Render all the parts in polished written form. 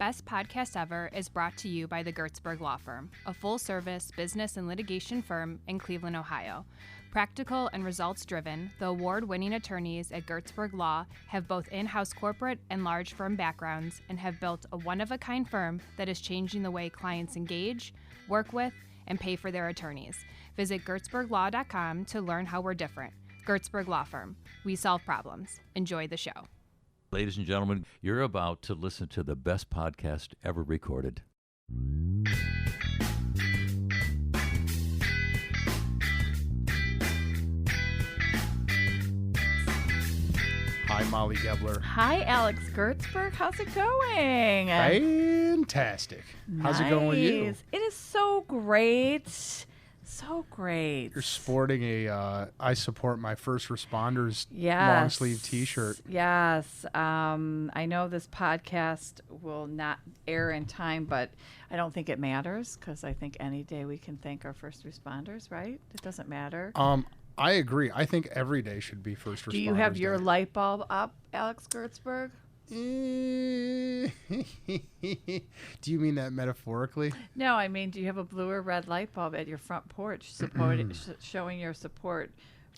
Best.Podcast.Ever is brought to you by the Gertzberg Law Firm, a full-service business and litigation firm in Cleveland, Ohio. Practical and results-driven, the award-winning attorneys at Gertzberg Law have both in-house corporate and large firm backgrounds and have built a one-of-a-kind firm that is changing the way clients engage, work with, and pay for their attorneys. Visit GertzbergLaw.com to learn how we're different. Gertzberg Law Firm. We solve problems. Enjoy the show. Ladies and gentlemen, you're about to listen to the best podcast ever recorded. Hi, Molly Gebler. Hi, Alex Gertzberg. How's it going? Fantastic. How's it going with you? Nice. It is so great. So great. You're sporting a I support my first responders Yes. long sleeve t-shirt. Yes. I know this podcast will not air in time, but I don't think it matters because I think any day we can thank our first responders, right? It doesn't matter. I agree. I think every day should be first responders. Do you have your Day. light bulb up, Alex Gertzberg? Do you mean that metaphorically? No, I mean, do you have a blue or red light bulb at your front porch showing your support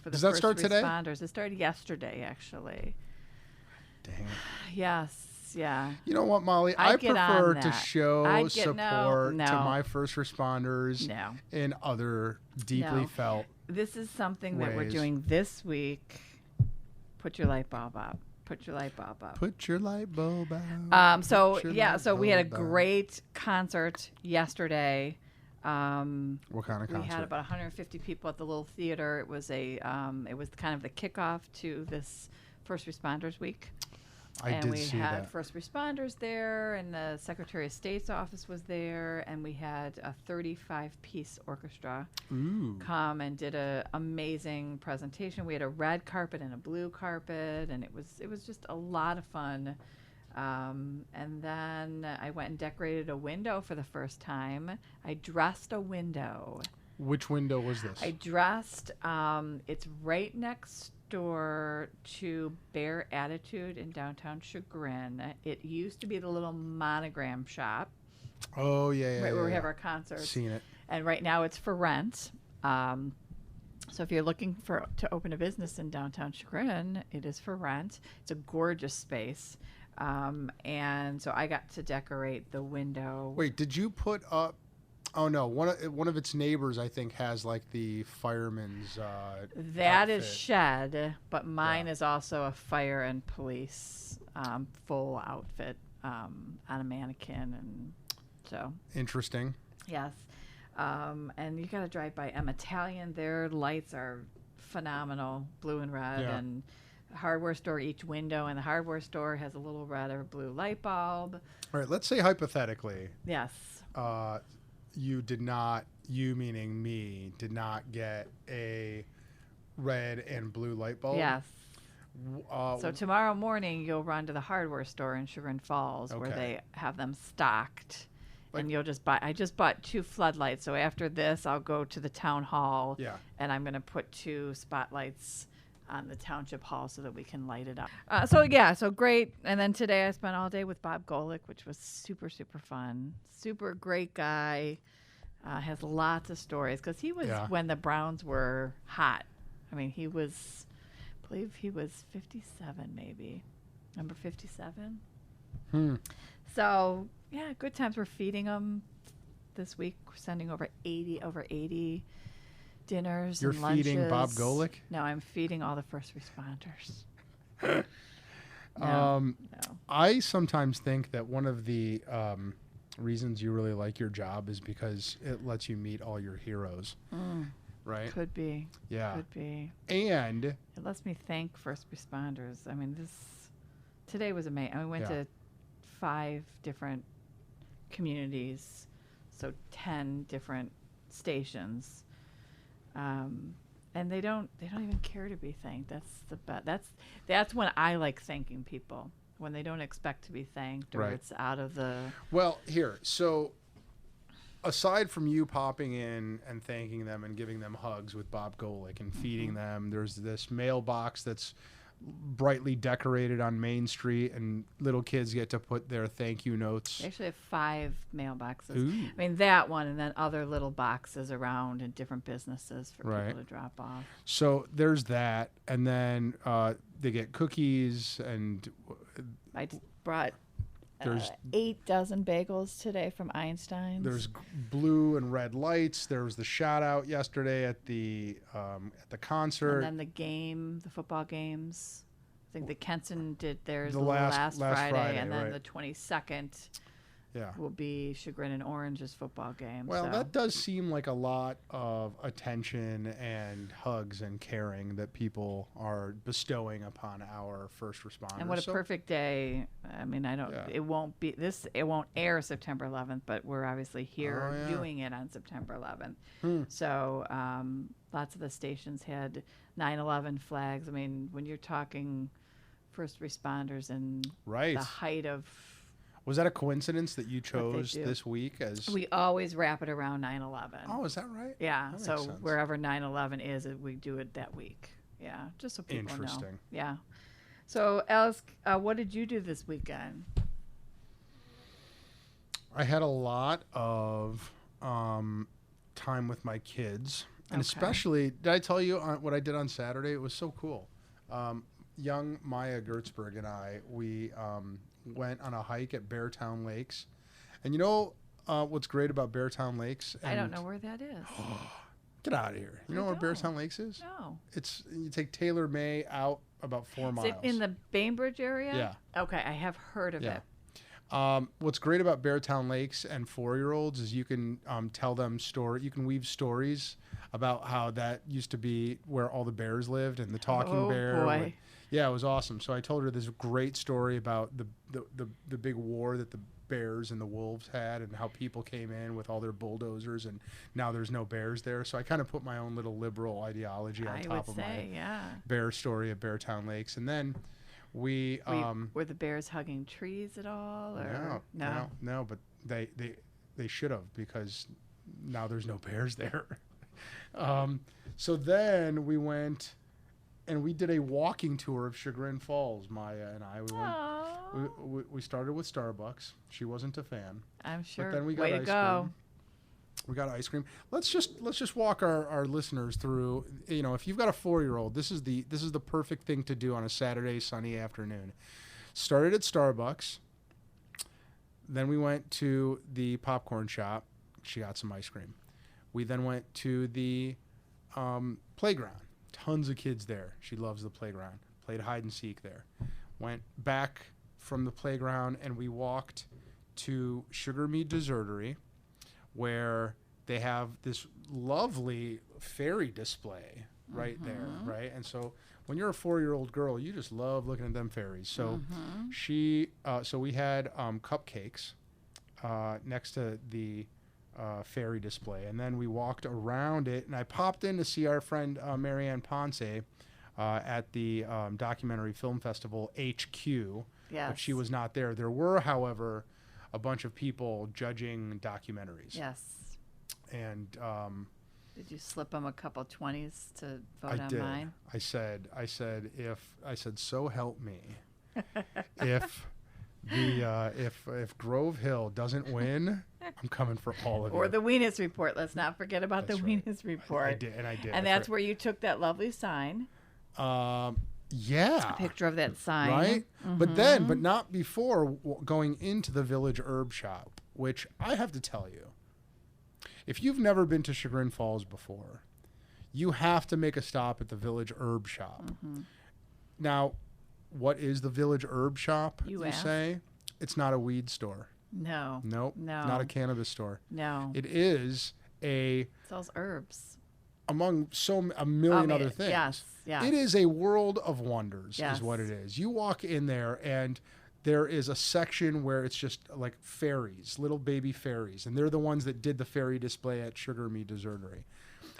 for the Does that first start today? responders? It started yesterday, actually. Dang it. Yes, yeah. You know what, Molly? I'd I get prefer on to that. show I'd get- support no. to my first responders No. and other deeply No. felt. This is something that we're ways. doing this week. Put your light bulb up. Put your light bulb up. Put your light bulb out. So Put your yeah, light so we had a bulb out. great concert yesterday. What kind of concert? We had about 150 people at the little theater. It was it was kind of the kickoff to this First Responders Week. I And did we see had that. first responders there, and the Secretary of State's office was there, and we had a 35-piece orchestra Ooh. come and did a amazing presentation. We had a red carpet and a blue carpet, and it was just a lot of fun. And then I went and decorated a window for the first time. I dressed a window. Which window was this? I dressed. It's right next door to Bear Attitude in downtown Chagrin. It used to be the little monogram shop, Oh yeah, right where we yeah. have our concerts. Seen it. And right now it's for rent. So if you're looking to open a business in downtown Chagrin, it is for rent. It's a gorgeous space. And so I got to decorate the window. Wait, did you put up? Oh no, one of its neighbors I think has like the fireman's. That is outfit. shed, but mine Yeah. is also a fire and police full outfit on a mannequin. And so, Interesting. yes. And you got to drive by M Italian. Their lights are phenomenal, blue and red. Yeah. And hardware store, each window in the hardware store has a little red or blue light bulb. All right, let's say hypothetically, Yes. you did not, you meaning me, did not get a red and blue light bulb. Yes. Uh, So tomorrow morning you'll run to the hardware store in Chagrin Falls where Okay. they have them stocked. Like- And you'll just buy, I just bought 2 floodlights. So after this, I'll go to the town hall Yeah. and I'm going to put 2 spotlights on the township hall so that we can light it up. So great. And then today I spent all day with Bob Golick, which was super, super fun. Super great guy. Has lots of stories because he was Yeah. when the Browns were hot. I mean, I believe he was 57 maybe. Number 57. So, yeah, good times. We're feeding them this week. We're sending over 80 dinners You're and lunches. feeding Bob Golick? No, I'm feeding all the first responders. No. I sometimes think that one of the reasons you really like your job is because it lets you meet all your heroes, right? Could be. Yeah. Could be. And It lets me thank first responders. I mean, today was amazing. We went Yeah. to 5 different communities, so 10 different stations. And they don't even care to be thanked. That's the best. That's when I like thanking people, when they don't expect to be thanked or Right. it's out of the. well, here, so aside from you popping in and thanking them and giving them hugs with Bob Golick and feeding them, there's this mailbox that's brightly decorated on Main Street, and little kids get to put their thank you notes. They actually have 5 mailboxes. Ooh. I mean, that one, and then other little boxes around in different businesses for Right. people to drop off. So there's that, and then they get cookies, and I brought There's 8 dozen bagels today from Einstein's. there's blue and red lights. There was the shout out yesterday at the concert. And then the football games. I think the Kenson did theirs The the last Friday, and then right. the 22nd Yeah. will be Chagrin and Orange's football game. Well, so. that does seem like a lot of attention and hugs and caring that people are bestowing upon our first responders. And what a So- perfect day. I mean, Yeah. it won't air September 11th, but we're obviously here Oh, yeah. doing it on September 11th. Hmm. So lots of the stations had 9/11 flags. I mean, when you're talking first responders and Right. the height of, Was that a coincidence that you chose do. this week as? we always wrap it around 9/11. Oh, is that right? Yeah, That makes so sense. wherever 9/11 is, we do it that week. Yeah, just so people know. Interesting. Yeah. So, Alice, what did you do this weekend? I had a lot of time with my kids, and Okay. especially, did I tell you what I did on Saturday? It was so cool. Young Maya Gertzberg and I, we went on a hike at Beartown Lakes, and you know what's great about Beartown Lakes? I don't And- know where that is. Get out of here! You know I where don't. Beartown Lakes is? No. It's you take Taylor May out about 4 Is miles. it in the Bainbridge area? Yeah. Okay, I have heard of Yeah. it. What's great about Beartown Lakes and 4-year-olds is you can tell them you can weave stories about how that used to be where all the bears lived and the talking Oh, bear. boy. Yeah, it was awesome. So I told her this great story about the big war that the bears and the wolves had and how people came in with all their bulldozers and now there's no bears there. So I kind of put my own little liberal ideology on I top would of say, my yeah. bear story at Beartown Lakes. And then we Were the bears hugging trees at all? Or no, but they should have because now there's no bears there. So then we went and we did a walking tour of Chagrin Falls. Maya and I. We started with Starbucks. She wasn't a fan. I'm sure. But then we got Way to ice go. cream. We got ice cream. Let's just walk our listeners through. You know, if you've got a 4-year-old, this is the perfect thing to do on a Saturday sunny afternoon. Started at Starbucks. Then we went to the popcorn shop. She got some ice cream. We then went to the playground. Tons of kids there. She loves the playground. Played hide and seek there. Went back from the playground and we walked to Sugar Me Dessertery, where they have this lovely fairy display right there, right? And so when you're a 4-year-old girl, you just love looking at them fairies. So so we had cupcakes next to the fairy display, and then we walked around it, and I popped in to see our friend Marianne Ponce at the Documentary Film Festival HQ, Yes. but she was not there. There were, however, a bunch of people judging documentaries. Yes. And Did you slip them a couple 20s to vote I on did. mine? I said, so help me. if Grove Hill doesn't win, I'm coming for all of Or you. the Weenus Report. Let's not forget about That's the right. Weenus Report. I did. And that's where you took that lovely sign, yeah. picture of that sign. Right? But not before going into the Village Herb Shop, which I have to tell you, if you've never been to Chagrin Falls before, you have to make a stop at the Village Herb Shop. Now, what is the Village Herb Shop, You you asked. say? It's not a weed store. No. Nope. No. Not a cannabis store. No. It is It sells herbs. among a million other things. Yes. Yes. It is a world of wonders, Yes. is what it is. You walk in there, and there is a section where it's just like fairies, little baby fairies, and they're the ones that did the fairy display at Sugar Me Dessertery.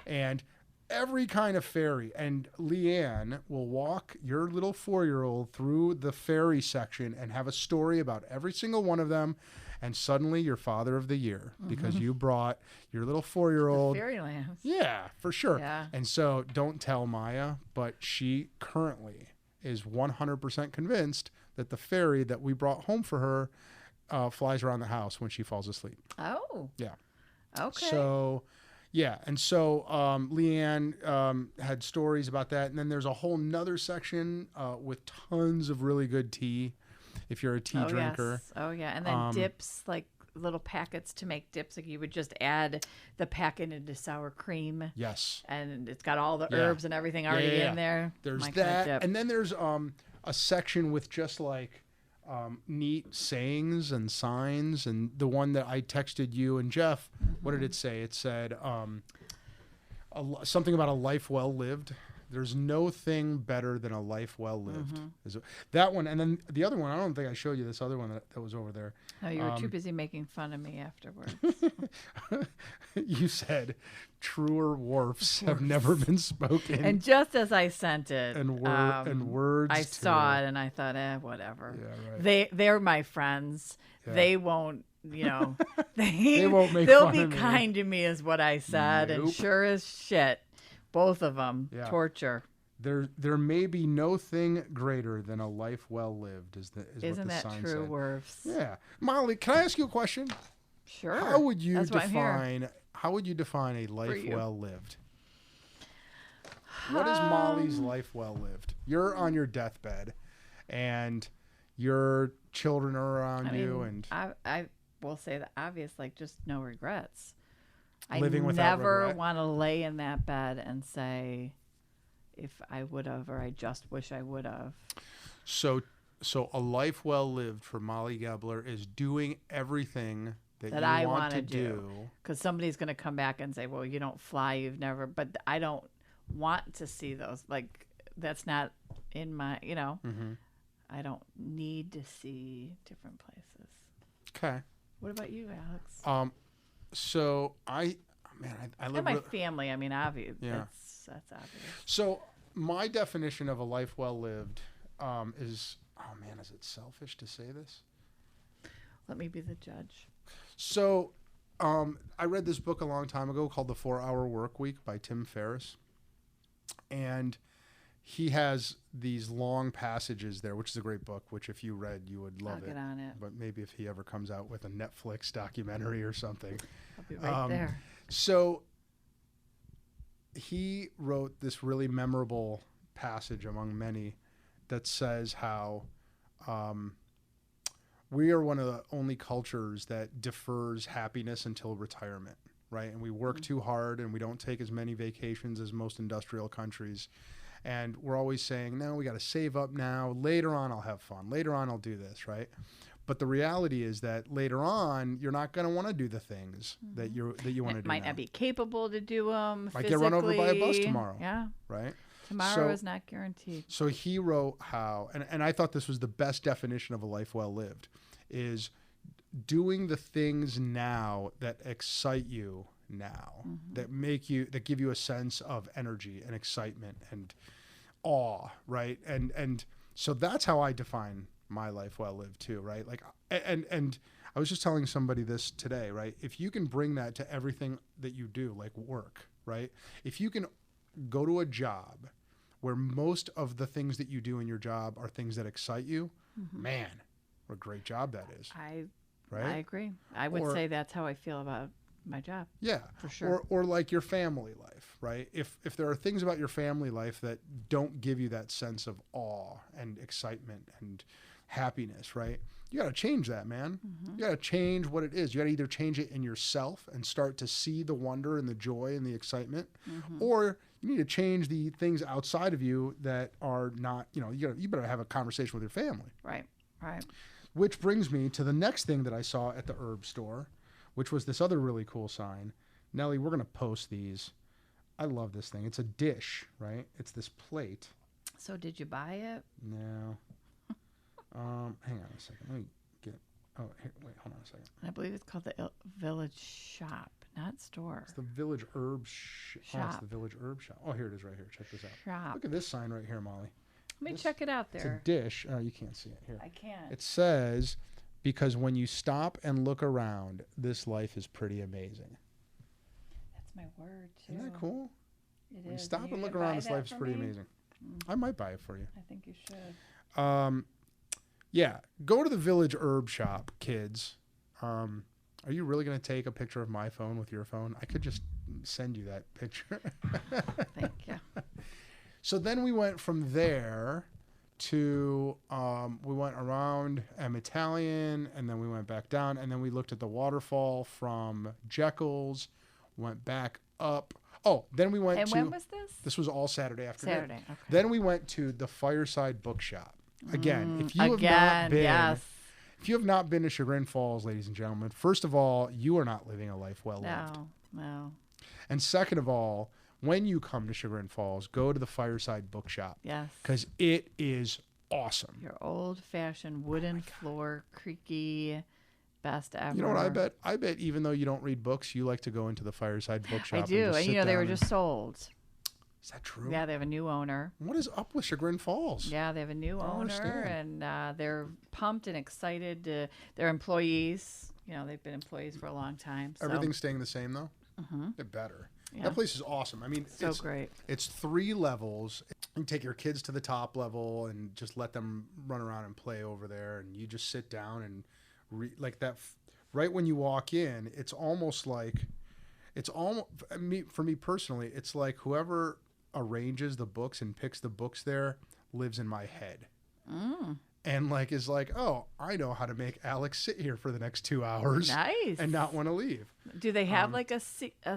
And every kind of fairy, and Leanne will walk your little 4-year-old through the fairy section and have a story about every single one of them, and suddenly you're Father of the Year because you brought your little 4-year-old. Fairylands. Yeah, for sure. Yeah. And so don't tell Maya, but she currently is 100% convinced that the fairy that we brought home for her flies around the house when she falls asleep. Oh. Yeah. Okay. So, yeah. And so Leanne had stories about that. And then there's a whole nother section with tons of really good tea if you're a tea drinker. Yes. Oh, yeah. And then dips, like little packets to make dips. Like you would just add the packet into sour cream. Yes. And it's got all the herbs and everything already in there. There's My kind of that. dip. And then there's a section with just like neat sayings and signs. And the one that I texted you and Jeff, what did it say? It said something about a life well lived. There's no thing better than a life well lived. That one. And then the other one, I don't think I showed you this other one that was over there. Oh, you were too busy making fun of me afterwards. You said truer wharfs have never been spoken. And just as I sent it, and words I too. saw it and I thought, whatever. Yeah, right. They're my friends. Yeah. They won't, They won't make they'll fun be of me. kind to me is what I said. And Nope. sure as shit, both of them, torture. There may be no thing greater than a life well lived. Isn't Isn't what the that sign true, said. Worfs? Yeah, Molly, can I ask you a question? Sure. How would you That's why I'm here. define a life you. well lived? What is Molly's life well lived? You're on your deathbed, and your children are around you, and I will say the obvious, like just no regrets. Living I without never regret. want to lay in that bed and say, if I would have, or I just wish I would have. so a life well lived for Molly Gebler is doing everything that you I want want to to do. Because somebody's going to come back and say, well, you don't fly, you've never, but I don't want to see those. Like, that's not in my, I don't need to see different places. Okay. What about you, Alex? So I live And my family, I mean, obvious. Yeah. That's obvious. So my definition of a life well lived is, is it selfish to say this? Let me be the judge. So I read this book a long time ago called The 4-Hour Work Week by Tim Ferriss. And he has these long passages there, which is a great book, which if you read, you would love I'll get on it. But maybe if he ever comes out with a Netflix documentary or something. I'll be right there. So he wrote this really memorable passage among many that says how we are one of the only cultures that defers happiness until retirement, right? And we work too hard and we don't take as many vacations as most industrial countries. And we're always saying, no, we got to save up now. Later on, I'll have fun. Later on, I'll do this, right? But the reality is that later on, you're not going to want to do the things that you want to do. Might now. not be capable to do them. Might get run over by a bus tomorrow. Yeah. Right? Tomorrow is not guaranteed. So he wrote how, and I thought this was the best definition of a life well lived, is doing the things now that excite you now, that give you a sense of energy and excitement and awe, right? And so that's how I define my life well lived too, right? Like, and I was just telling somebody this today, right? If you can bring that to everything that you do, like work, right? If you can go to a job where most of the things that you do in your job are things that excite you, man, what a great job that is. I right? agree. I would say that's how I feel about my job. Yeah, for sure. Or like your family life, right? If there are things about your family life that don't give you that sense of awe and excitement and happiness, right? You got to change that, man. You got to change what it is. You got to either change it in yourself and start to see the wonder and the joy and the excitement, or you need to change the things outside of you that are not, you better have a conversation with your family. Right. Which brings me to the next thing that I saw at the herb store, which was this other really cool sign. Nellie, we're going to post these. I love this thing. It's a dish, right? It's this plate. So did you buy it? No. Hang on a second. Let me get. Oh, here. Wait. Hold on a second. I believe it's called the Village Shop, not store. It's the Village Herb Shop. Oh, it's the Village Herb Shop. Oh, here it is, right here. Check this out. Shop. Look at this sign right here, Molly. Let me check it out there. It's a dish. Oh, you can't see it here. I can't. It says, "Because when you stop and look around, this life is pretty amazing." That's my word too. Isn't that cool? It When you is. stop You and look gonna around, buy this that life is for pretty me? amazing. I might buy it for you. I think you should. Yeah, go to the Village Herb Shop, kids. Are you really going to take a picture of my phone with your phone? I could just send you that picture. Thank you. So then we went from there to, we went around Italian, and then we went back down, and then we looked at the waterfall from Jekyll's, went back up. Oh, then we went And to... when was this? This was all Saturday afternoon. Saturday, okay. Then we went to the Fireside Bookshop. Again, if you have not Again, been... yes. If you have not been to Chagrin Falls, ladies and gentlemen, first of all, you are not living a life well lived. No. And second of all, when you come to Chagrin Falls, go to the Fireside Bookshop. Yes. Because it is awesome. Your old-fashioned wooden floor, creaky, best ever. You know what I bet? I bet even though you don't read books, you like to go into the Fireside Bookshop. I do. And And they were just sold. Is that true? Yeah, they have a new owner. What is up with Chagrin Falls? Yeah, they have a new don't owner, understand. and they're pumped and excited. Their employees, they've been employees for a long time. So. Everything's staying the same, though? Mm-hmm. They're better. Yeah. That place is awesome. I mean, So great. It's 3 levels. You take your kids to the top level and just let them run around and play over there, and you just sit down and like that. Right when you walk in, it's almost like, for me personally, it's like whoever arranges the books and picks the books there lives in my head. And like is like, oh, I know how to make Alex sit here for the next 2 hours. Nice. And not want to leave. Do they have like a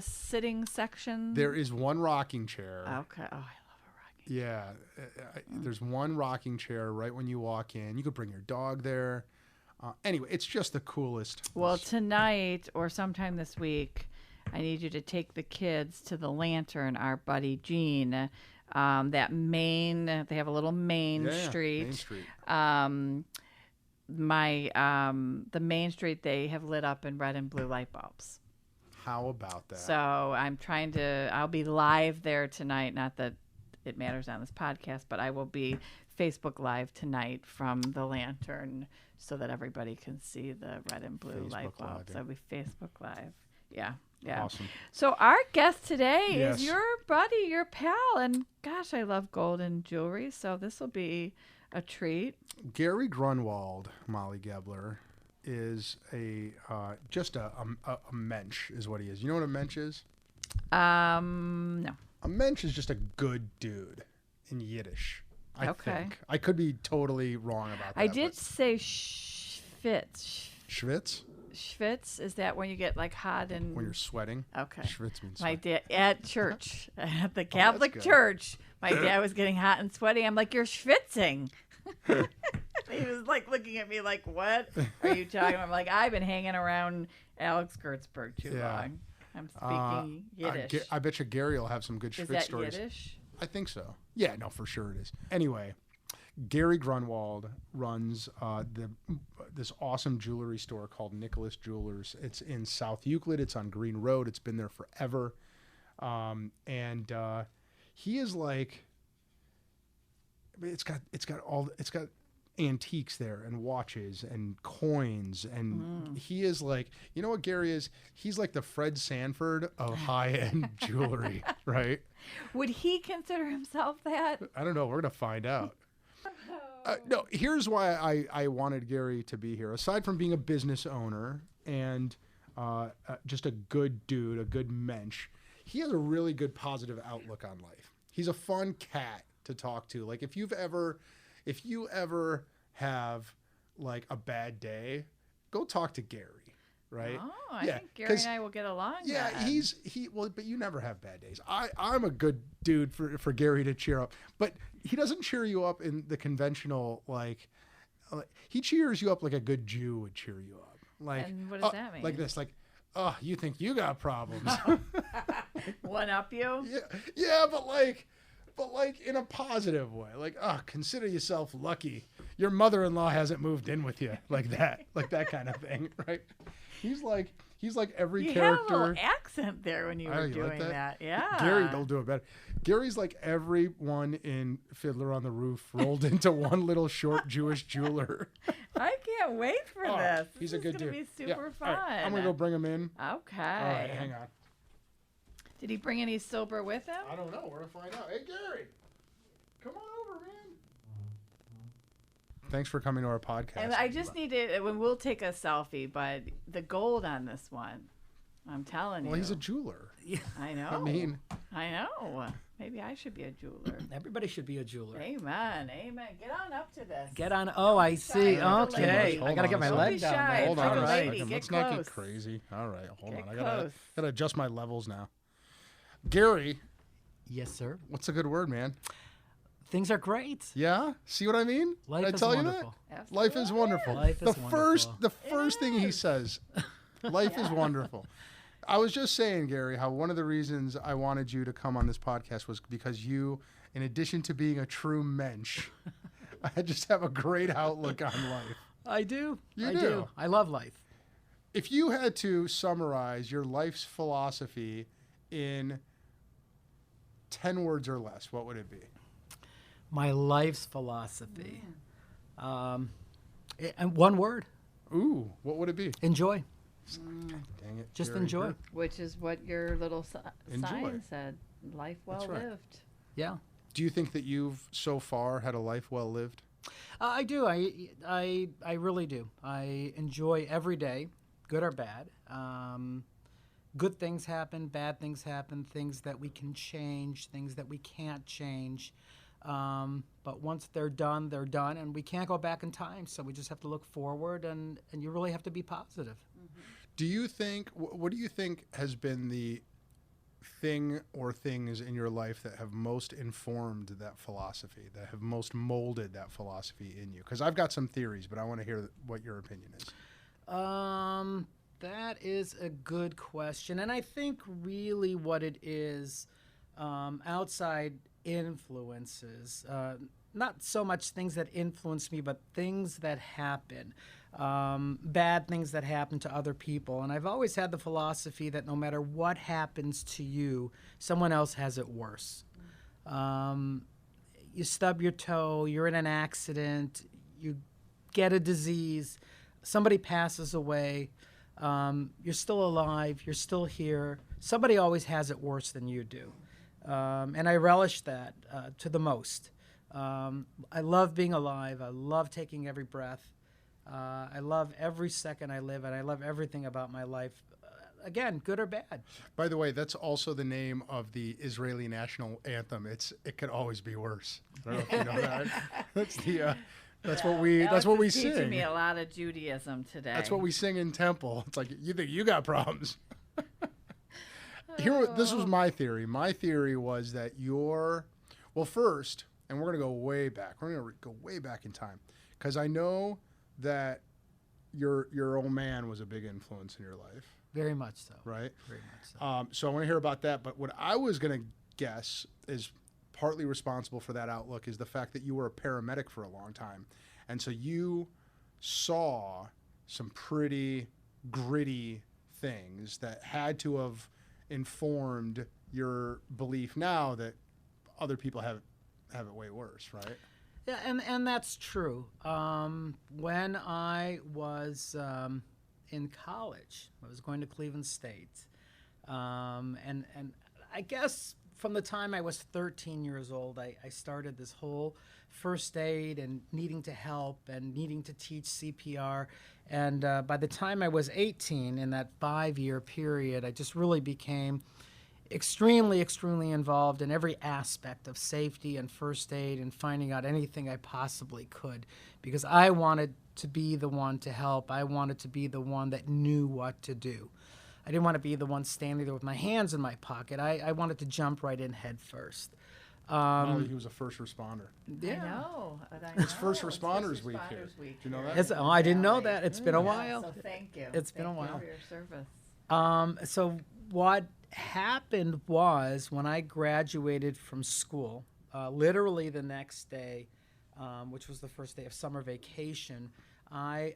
sitting section? There is one rocking chair. Okay. Oh, I love a rocking. Yeah, there's one rocking chair right when you walk in. You could bring your dog there. Anyway, it's just the coolest. Well, tonight or sometime this week, I need you to take the kids to the Lantern. Our buddy Gene, they have a little Main Street. Main Street. The Main Street they have lit up in red and blue light bulbs. How about that? So I'll be live there tonight. Not that it matters on this podcast, but I will be Facebook Live tonight from the Lantern so that everybody can see the red and blue light bulbs. I'll be Facebook Live. Yeah. Yeah. Awesome. So our guest today Yes. is your buddy, your pal, and gosh, I love golden jewelry, so this will be a treat. Gary Grunwald, Molly Gebler, is just a mensch is what he is. You know what a mensch is? No. A mensch is just a good dude in Yiddish. I Okay. think. I could be totally wrong about that. I did say schwitz. Schwitz? Schwitz, is that when you get like hot and When you're sweating. Okay. Schwitz means My sweat. dad at church, at the Catholic good. church, my dad was getting hot and sweaty. I'm like, you're schwitzing. He was like looking at me like, what are you talking about? I'm like, I've been hanging around Alex Gertzberg too long. I'm speaking Yiddish. I bet you Gary will have some good Is Schwitz that stories. Yiddish? I think so. Yeah, no, for sure it is. Anyway, Gary Grunwald runs this awesome jewelry store called Nicholas Jewelers. It's in South Euclid. It's on Green Road. It's been there forever. And he is like, it's got antiques there and watches and coins. And he is like, you know what Gary is? He's like the Fred Sanford of high-end jewelry, right? Would he consider himself that? I don't know. We're going to find out. No, here's why I wanted Gary to be here. Aside from being a business owner and just a good dude, a good mensch, he has a really good positive outlook on life. He's a fun cat to talk to. Like if you ever have like a bad day, go talk to Gary. Right? Oh, I think Gary and I will get along. Yeah, then. but you never have bad days. I'm a good dude for Gary to cheer up, but he doesn't cheer you up in the conventional like he cheers you up like a good Jew would cheer you up. Like, and what does that mean? Like this, like, oh, you think you got problems? One up you? Yeah, but like in a positive way. Like, oh, consider yourself lucky. Your mother-in-law hasn't moved in with you, like that kind of thing, right? He's like every character. You had a little accent there when you were you doing like that. Yeah. Gary, they'll do it better. Gary's like everyone in Fiddler on the Roof rolled into one little short Jewish jeweler. I can't wait for this. He's this a good is gonna dude. Be super fun. All right, I'm gonna go bring him in. Okay. All right, hang on. Did he bring any silver with him? I don't know. We're gonna find out. Hey, Gary. Come on over, man. Thanks for coming to our podcast. And I just need to, we'll take a selfie, but the gold on this one, I'm telling you. Well, he's a jeweler. I know. I know. Maybe I should be a jeweler. Everybody should be a jeweler. Amen. Get on up to this. Get on. Oh, I see. Don't be shy. Okay. Hold I got to on get a my second. leg Don't be down shy. there. Hold It's on like a a second. lady. Let's Get not get close. crazy. All right. Hold Get on. close. I gotta adjust my levels now. Gary, Yes, sir. what's a good word, man? Things are great. Yeah? See what I mean? Life Did I is tell wonderful. you that? Absolutely. Life is wonderful. Life is wonderful. The first thing he says, life is wonderful. I was just saying, Gary, how one of the reasons I wanted you to come on this podcast was because you, in addition to being a true mensch, I just have a great outlook on life. I do. You I do. I love life. If you had to summarize your life's philosophy in 10 words or less, what would it be? My life's philosophy. And one word. Ooh, what would it be? Enjoy. Dang it. Just Gary, enjoy. you're- Which is what your little Enjoy. sign said. Life well That's right. lived. Yeah. Do you think that you've so far had a life well lived? I do. I really do. I enjoy every day, good or bad. Good things happen, bad things happen, things that we can change, things that we can't change. But once they're done, and we can't go back in time. So we just have to look forward, and you really have to be positive. Do you think, what do you think has been the thing or things in your life that have most informed that philosophy, that have most molded that philosophy in you? Because I've got some theories, but I want to hear what your opinion is. That is a good question. And I think really what it is, outside influences, not so much things that influence me, but things that happen, bad things that happen to other people. And I've always had the philosophy that no matter what happens to you, someone else has it worse. You stub your toe, you're in an accident, you get a disease, somebody passes away, you're still alive, you're still here. Somebody always has it worse than you do. And I relish that to the most. I love being alive. I love taking every breath. I love every second I live, and I love everything about my life. Again, good or bad. By the way, that's also the name of the Israeli national anthem. It could always be worse. I don't know if you know that. That's what we teaching sing. me a lot of Judaism today. That's what we sing in temple. It's like, you think you got problems. This was my theory. My theory was that first, and we're going to go way back. We're going to go way back in time, because I know that your old man was a big influence in your life. Very much so. Right? Very much so. So I want to hear about that. But what I was going to guess is partly responsible for that outlook is the fact that you were a paramedic for a long time. And so you saw some pretty gritty things that had to have informed your belief now that other people have it way worse, right? Yeah, and that's true. When I was in college, I was going to Cleveland State, and I guess from the time I was 13 years old, I started this whole first aid and needing to help and needing to teach CPR. And by the time I was 18, in that 5-year period, I just really became extremely, extremely involved in every aspect of safety and first aid and finding out anything I possibly could, because I wanted to be the one to help. I wanted to be the one that knew what to do. I didn't want to be the one standing there with my hands in my pocket. I wanted to jump right in head first. Molly, he was a first responder. Yeah. I know. It's First Responders Week here. Responders Week Do you know here. that? I didn't know that. It's been a Yeah, while. So thank you. It's been a Thank you while. for your service. So what happened was when I graduated from school, literally the next day, which was the first day of summer vacation, I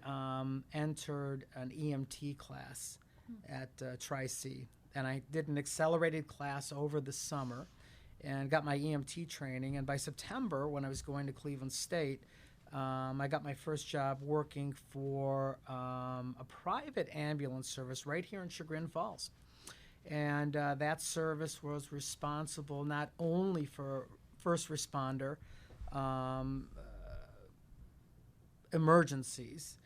entered an EMT class at Tri-C. And I did an accelerated class over the summer and got my EMT training. And by September, when I was going to Cleveland State, I got my first job working for a private ambulance service right here in Chagrin Falls. And that service was responsible not only for first responder emergencies.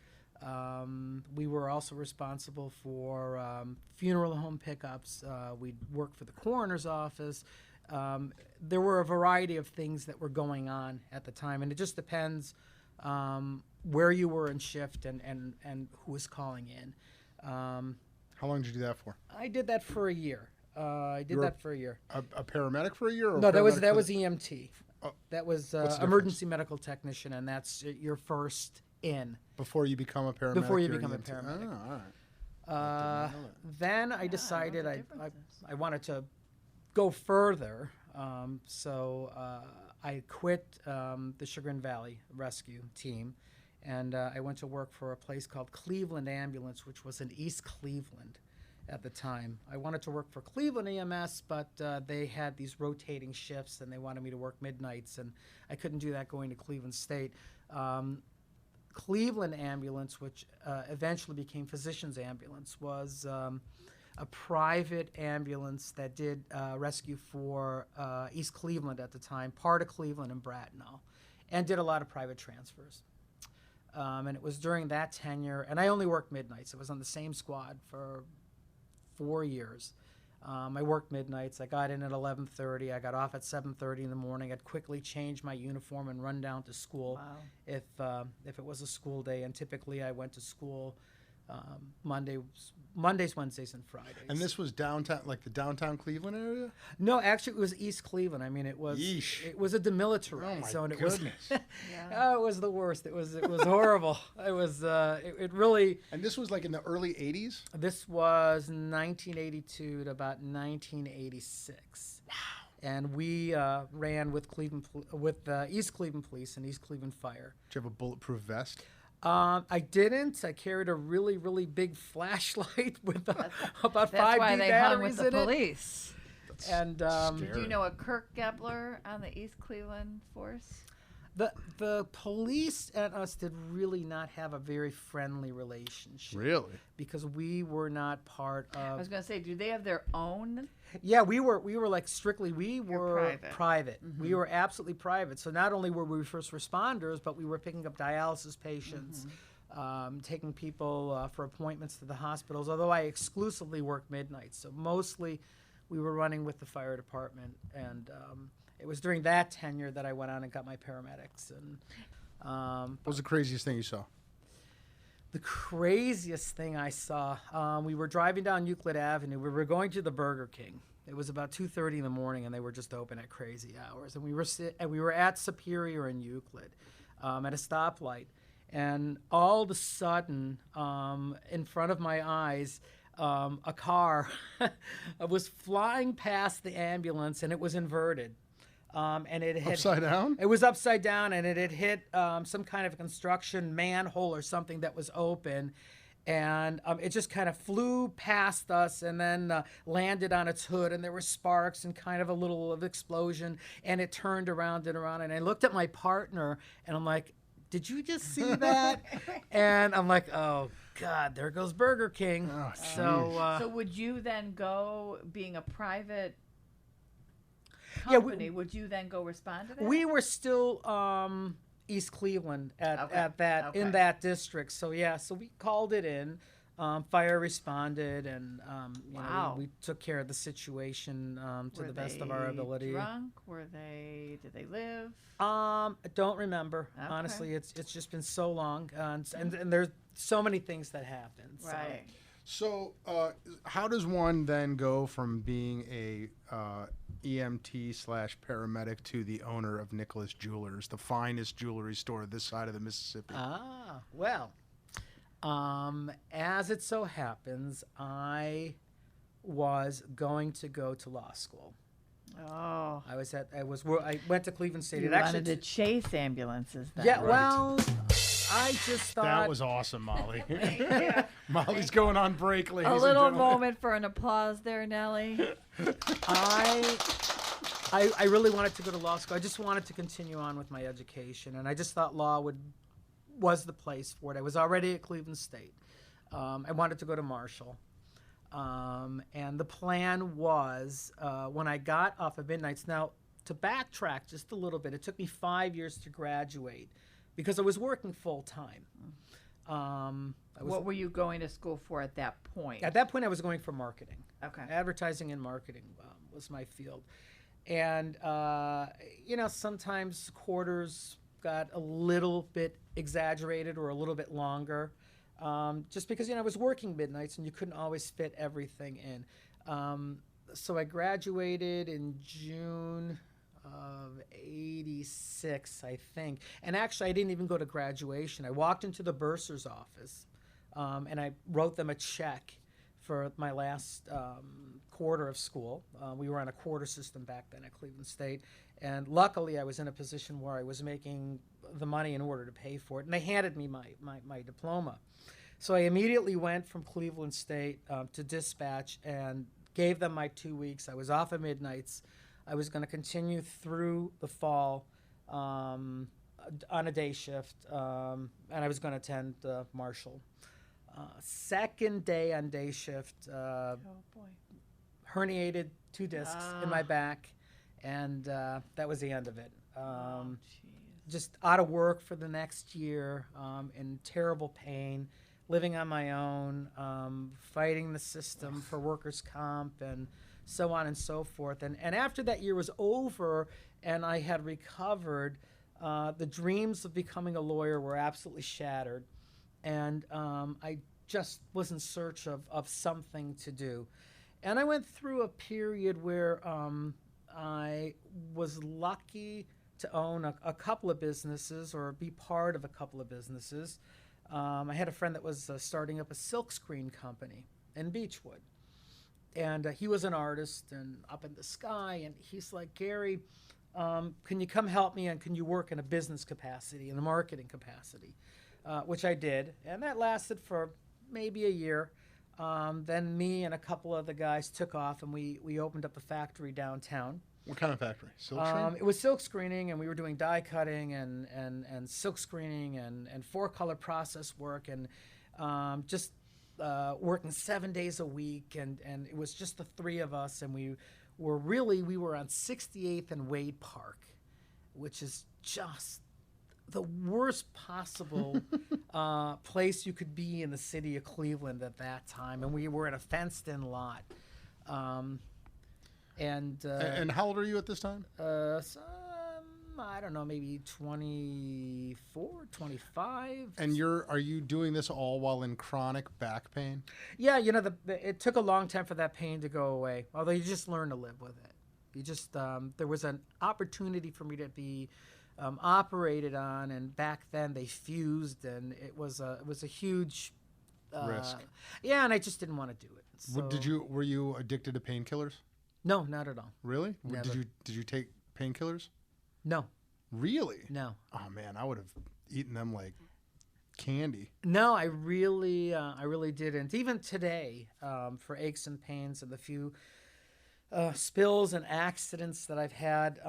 We were also responsible for funeral home pickups. We worked for the coroner's office. There were a variety of things that were going on at the time, and it just depends where you were in shift and who was calling in. How long did you do that for? I did that for a year. A paramedic for a year? Or No, that was paramedic EMT. That was what's the emergency medical technician, and that's your first in. Before you become a paramedic? Before you you're become a EMT. paramedic. Oh, all right. Then I decided the I differences. wanted to go further, so I quit the Chagrin Valley Rescue Team, and I went to work for a place called Cleveland Ambulance, which was in East Cleveland at the time. I wanted to work for Cleveland EMS, but they had these rotating shifts, and they wanted me to work midnights, and I couldn't do that going to Cleveland State. Cleveland Ambulance, which eventually became Physicians Ambulance, was a private ambulance that did rescue for East Cleveland at the time, part of Cleveland and Bracknell, and did a lot of private transfers. And it was during that tenure, and I only worked midnights. I was on the same squad for 4 years. I worked midnights. I got in at 11:30. I got off at 7:30 in the morning. I'd quickly change my uniform and run down to school if it was a school day. And typically I went to school Mondays, Wednesdays, and Fridays. And this was downtown, like the downtown Cleveland area? No, actually, it was East Cleveland. I mean, it was a demilitarized Oh my zone. goodness! Oh, it was the worst. It was horrible. It was it really. And this was like in the early '80s. This was 1982 to about 1986. Wow. And we ran with East Cleveland Police and East Cleveland Fire. Did you have a bulletproof vest? I didn't. I carried a really, really big flashlight with about 5 That's why they hung batteries with the in police. it. And Do you know a Kirk Gebler on the East Cleveland force? the police and us did really not have a very friendly relationship. Really? Because we were not part of. I was going to say, do they have their own? Yeah, we were like strictly we were private. Mm-hmm. We were absolutely private. So not only were we first responders, but we were picking up dialysis patients, taking people for appointments to the hospitals. Although I exclusively worked midnights, so mostly we were running with the fire department, and it was during that tenure that I went on and got my paramedics. And what was the craziest thing you saw? The craziest thing I saw, we were driving down Euclid Avenue. We were going to the Burger King. It was about 2:30 in the morning, and they were just open at crazy hours. And we were at Superior and Euclid at a stoplight. And all of a sudden, in front of my eyes, a car was flying past the ambulance, and it was inverted. And it had upside down? It was upside down, and it had hit some kind of construction manhole or something that was open. And it just kind of flew past us and then landed on its hood, and there were sparks and kind of a little of explosion, and it turned around and around. And I looked at my partner, and I'm like, did you just see that? And I'm like, oh, God, there goes Burger King. Oh, So would you then go, being a private company, would you then go respond to that? We were still East Cleveland at that in that district. So so we called it in. Fire responded, and you know, we took care of the situation to the best of our ability. Drunk? Did they live? I don't remember. Okay. Honestly, it's just been so long, and there's so many things that happened. Right. So how does one then go from being a EMT/paramedic to the owner of Nicholas Jewelers, the finest jewelry store this side of the Mississippi? Well, as it so happens, I was going to go to law school. Oh. I went to Cleveland State. You wanted to chase ambulances then. Yeah, Right. well, I just thought That was awesome, Molly. Molly's going on break, ladies A and little gentlemen. moment for an applause there, Nellie. I really wanted to go to law school. I just wanted to continue on with my education, and I just thought law was the place for it. I was already at Cleveland State. I wanted to go to Marshall. And the plan was, when I got off of midnights, now to backtrack just a little bit, it took me 5 years to graduate because I was working full time. What were you going to school for at that point? At that point, I was going for marketing. Okay. Advertising and marketing was my field. And, sometimes quarters got a little bit exaggerated or a little bit longer, just because, I was working midnights and you couldn't always fit everything in. So I graduated in June of 86, I think. And actually, I didn't even go to graduation. I walked into the bursar's office, and I wrote them a check for my last quarter of school. We were on a quarter system back then at Cleveland State. And luckily, I was in a position where I was making the money in order to pay for it. And they handed me my diploma. So I immediately went from Cleveland State to dispatch and gave them my 2 weeks. I was off at midnights. I was going to continue through the fall on a day shift, and I was going to attend Marshall. Second day on day shift, herniated 2 discs in my back, and that was the end of it. Just out of work for the next year, in terrible pain, living on my own, fighting the system for workers' comp and so on and so forth. And after that year was over and I had recovered, the dreams of becoming a lawyer were absolutely shattered. And I just was in search of something to do. And I went through a period where I was lucky to own a couple of businesses or be part of a couple of businesses. I had a friend that was starting up a silkscreen company in Beechwood. And he was an artist and up in the sky. And he's like, Gary, can you come help me and can you work in a business capacity, in a marketing capacity? Which I did. And that lasted for maybe a year. Then me and a couple of the guys took off and we opened up a factory downtown. What kind of factory? Silk screen? It was silk screening, and we were doing die cutting and silk screening and 4-color process work and just working 7 days a week. And it was just the three of us, and we were on 68th and Wade Park, which is just the worst possible place you could be in the city of Cleveland at that time. And we were in a fenced-in lot. And how old are you at this time? I don't know, maybe 24, 25. And are you doing this all while in chronic back pain? Yeah, it took a long time for that pain to go away. Although you just learn to live with it. You just there was an opportunity for me to be operated on, and back then they fused, and it was a huge risk. Yeah, and I just didn't want to do it. So, were you addicted to painkillers? No, not at all. Really? Never. Did you take painkillers? No. Really? No. Oh man, I would have eaten them like candy. No, I really didn't. Even today, for aches and pains and the few spills and accidents that I've had.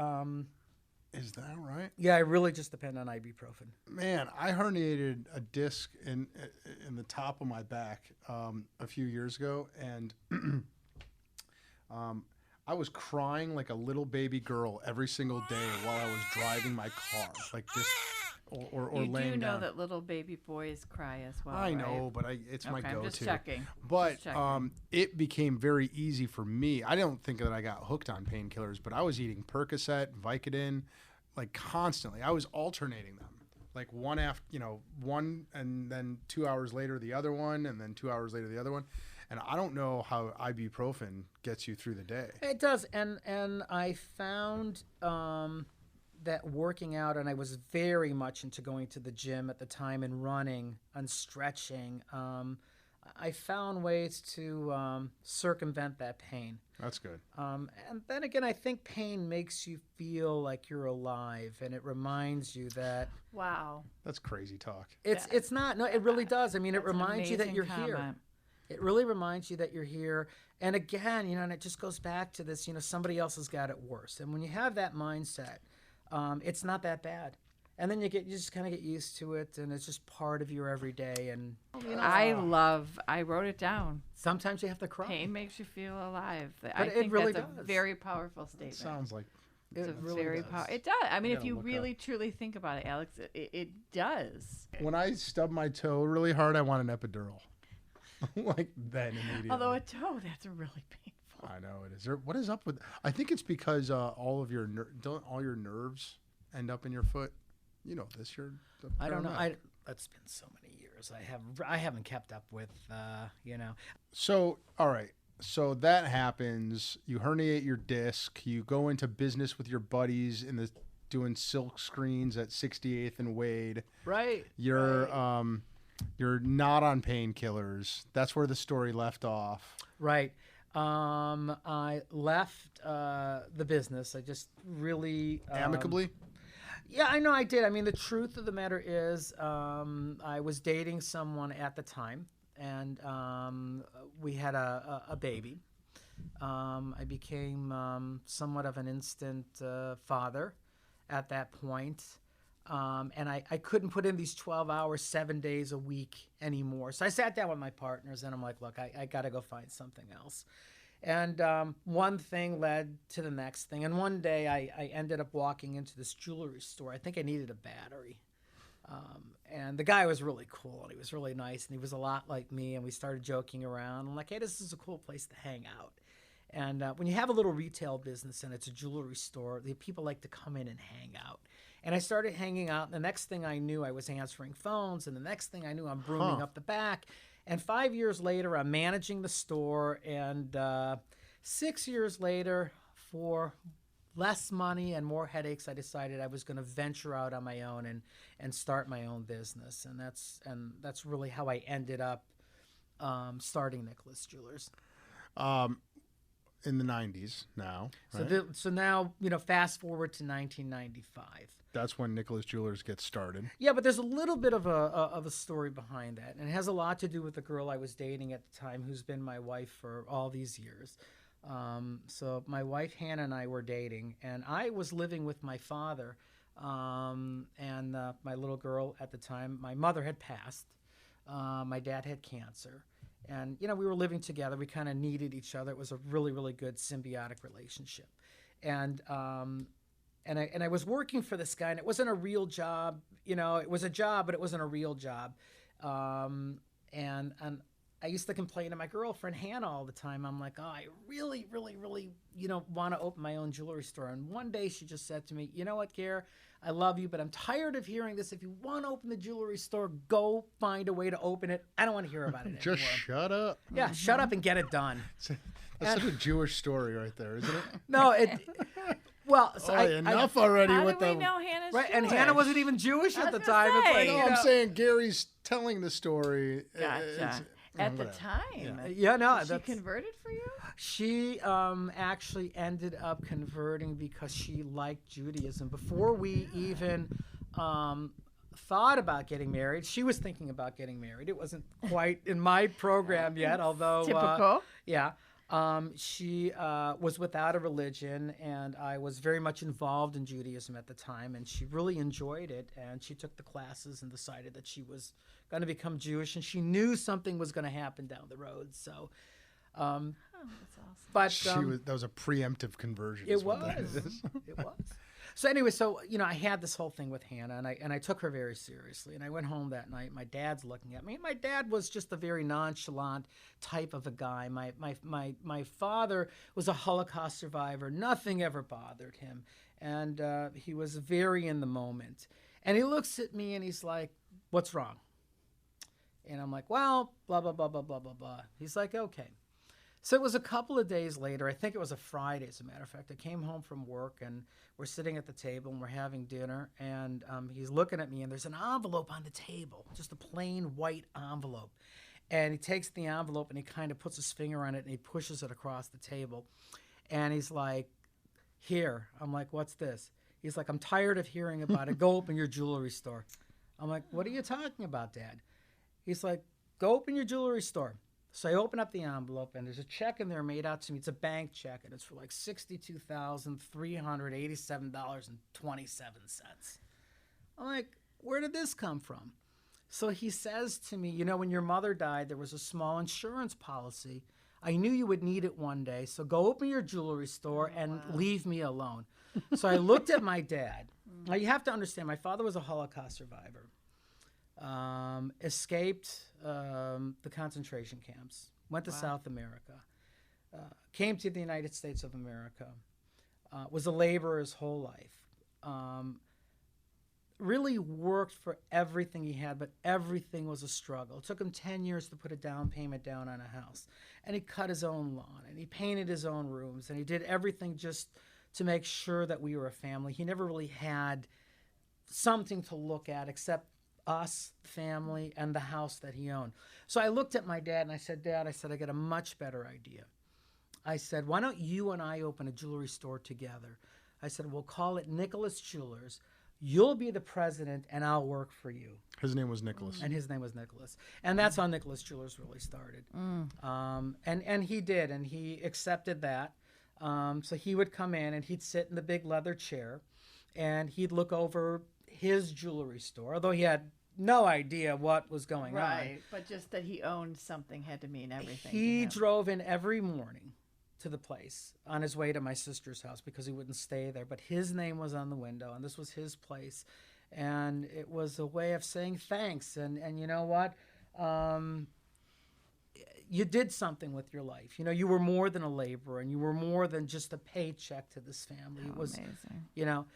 Is that right? Yeah, I really just depend on ibuprofen. Man, I herniated a disc in the top of my back a few years ago, and I was crying like a little baby girl every single day while I was driving my car, like just or laying down. You do know that little baby boys cry as well. I right? know, but it's my go-to. I'm just checking. But it became very easy for me. I don't think that I got hooked on painkillers, but I was eating Percocet, Vicodin, like constantly. I was alternating them, like one, and then 2 hours later the other one, and then 2 hours later the other one. And I don't know how ibuprofen gets you through the day. It does, and I found that working out, and I was very much into going to the gym at the time and running and stretching. I found ways to circumvent that pain. That's good. And then again, I think pain makes you feel like you're alive, and it reminds you that. Wow. That's crazy talk. It's not. No, it really does. I mean, it reminds you that you're comment. here. It really reminds you that you're here. And again, and it just goes back to this, somebody else has got it worse. And when you have that mindset, it's not that bad. And then you just kind of get used to it, and it's just part of your everyday. And I wrote it down. Sometimes you have to cry. Pain makes you feel alive. But I think it really that's does. a very powerful statement. Sounds like It's It a really very does. powerful. It does. I mean, if gotta you look really truly think about it, Alex, it does. When I stub my toe really hard, I want an epidural. Like then immediately. Although a toe, that's really painful. I know it is. What is up with? I think it's because all of your don't all your nerves end up in your foot. You know this. You're. I don't know. paramedic. That's been so many years. I haven't kept up with. So all right. So that happens. You herniate your disc. You go into business with your buddies in the doing silk screens at 68th and Wade. Right. You're right. you're not on painkillers. That's where the story left off. Right. I left the business. I just really Amicably. Yeah, I know I did. I mean, the truth of the matter is, I was dating someone at the time, and we had a baby. I became somewhat of an instant father at that point. And I couldn't put in these 12 hours, 7 days a week anymore. So I sat down with my partners, and I'm like, look, I got to go find something else. And one thing led to the next thing. And one day I ended up walking into this jewelry store. I think I needed a battery. And the guy was really cool, and he was really nice, and he was a lot like me, and we started joking around. I'm like, hey, this is a cool place to hang out. And when you have a little retail business and it's a jewelry store, the people like to come in and hang out. And I started hanging out, and the next thing I knew, I was answering phones, and the next thing I knew, I'm brooming up the back. And 5 years later, I'm managing the store, and 6 years later, for less money and more headaches, I decided I was going to venture out on my own and start my own business. And that's really how I ended up starting Nicholas Jewelers. In the 90s now. Right? So now, fast forward to 1995. That's when Nicholas Jewelers gets started. Yeah, but there's a little bit of a story behind that, and it has a lot to do with the girl I was dating at the time, who's been my wife for all these years. So my wife Hannah and I were dating, and I was living with my father, and my little girl at the time. My mother had passed. My dad had cancer. And, we were living together. We kind of needed each other. It was a really, really good symbiotic relationship. And I was working for this guy, and it wasn't a real job. It was a job, but it wasn't a real job. And I used to complain to my girlfriend, Hannah, all the time. I'm like, oh, I really, really, really, want to open my own jewelry store. And one day she just said to me, you know what, Gare? I love you, but I'm tired of hearing this. If you want to open the jewelry store, go find a way to open it. I don't want to hear about it Just anymore. shut up. Yeah, shut up and get it done. That's such a Jewish story right there, isn't it? No, well, so enough already How with do we the. know Hannah's right, and Jewish? Hannah wasn't even Jewish I at the was gonna time. It's say. like, No, I'm saying Gary's telling the story. Gotcha. At the whatever. time. yeah, no, She converted for you? She actually ended up converting because she liked Judaism. Before we even thought about getting married, she was thinking about getting married. It wasn't quite in my program yet, although Typical. yeah. She was without a religion, and I was very much involved in Judaism at the time, and she really enjoyed it, and she took the classes and decided that she was going to become Jewish, and she knew something was going to happen down the road. So, That's awesome. but That was a preemptive conversion. it is what that was. is. It was. So anyway, I had this whole thing with Hannah, and I took her very seriously. And I went home that night. My dad's looking at me. And my dad was just a very nonchalant type of a guy. My father was a Holocaust survivor. Nothing ever bothered him, and he was very in the moment. And he looks at me and he's like, "What's wrong?" And I'm like, "Well, blah blah blah blah blah blah blah." He's like, "Okay." So it was a couple of days later. I think it was a Friday, as a matter of fact. I came home from work, and we're sitting at the table, and we're having dinner. And he's looking at me, and there's an envelope on the table, just a plain white envelope. And he takes the envelope, and he kind of puts his finger on it, and he pushes it across the table. And he's like, "Here." I'm like, "What's this?" He's like, "I'm tired of hearing about it. Go open your jewelry store." I'm like, "What are you talking about, Dad?" He's like, "Go open your jewelry store." So I open up the envelope, and there's a check in there made out to me. It's a bank check, and it's for like $62,387.27. I'm like, "Where did this come from?" So he says to me, "When your mother died, there was a small insurance policy I knew you would need it one day, so go open your jewelry store and leave me alone. So I looked at my dad. Now, you have to understand, my father was a Holocaust survivor, escaped the concentration camps, went to South America, came to the United States of America, was a laborer his whole life, really worked for everything he had, but everything was a struggle. It took him 10 years to put a down payment down on a house. And he cut his own lawn, and he painted his own rooms, and he did everything just to make sure that we were a family. He never really had something to look at except us, family, and the house that he owned. So I looked at my dad, and I said, Dad, I got a much better idea. I said, why don't you and I open a jewelry store together? I said, we'll call it Nicholas Jewelers. You'll be the president, and I'll work for you. His name was Nicholas. And his name was Nicholas. And that's how Nicholas Jewelers really started. And he did, and he accepted that. So he would come in, and he'd sit in the big leather chair, and he'd look over his jewelry store, although he had no idea what was going on. Right, but just that he owned something had to mean everything. He drove in every morning to the place on his way to my sister's house because he wouldn't stay there, but his name was on the window, and this was his place, and it was a way of saying thanks. And you know what, you did something with your life. You know, you were more than a laborer, and you were more than just a paycheck to this family. It was amazing. You know,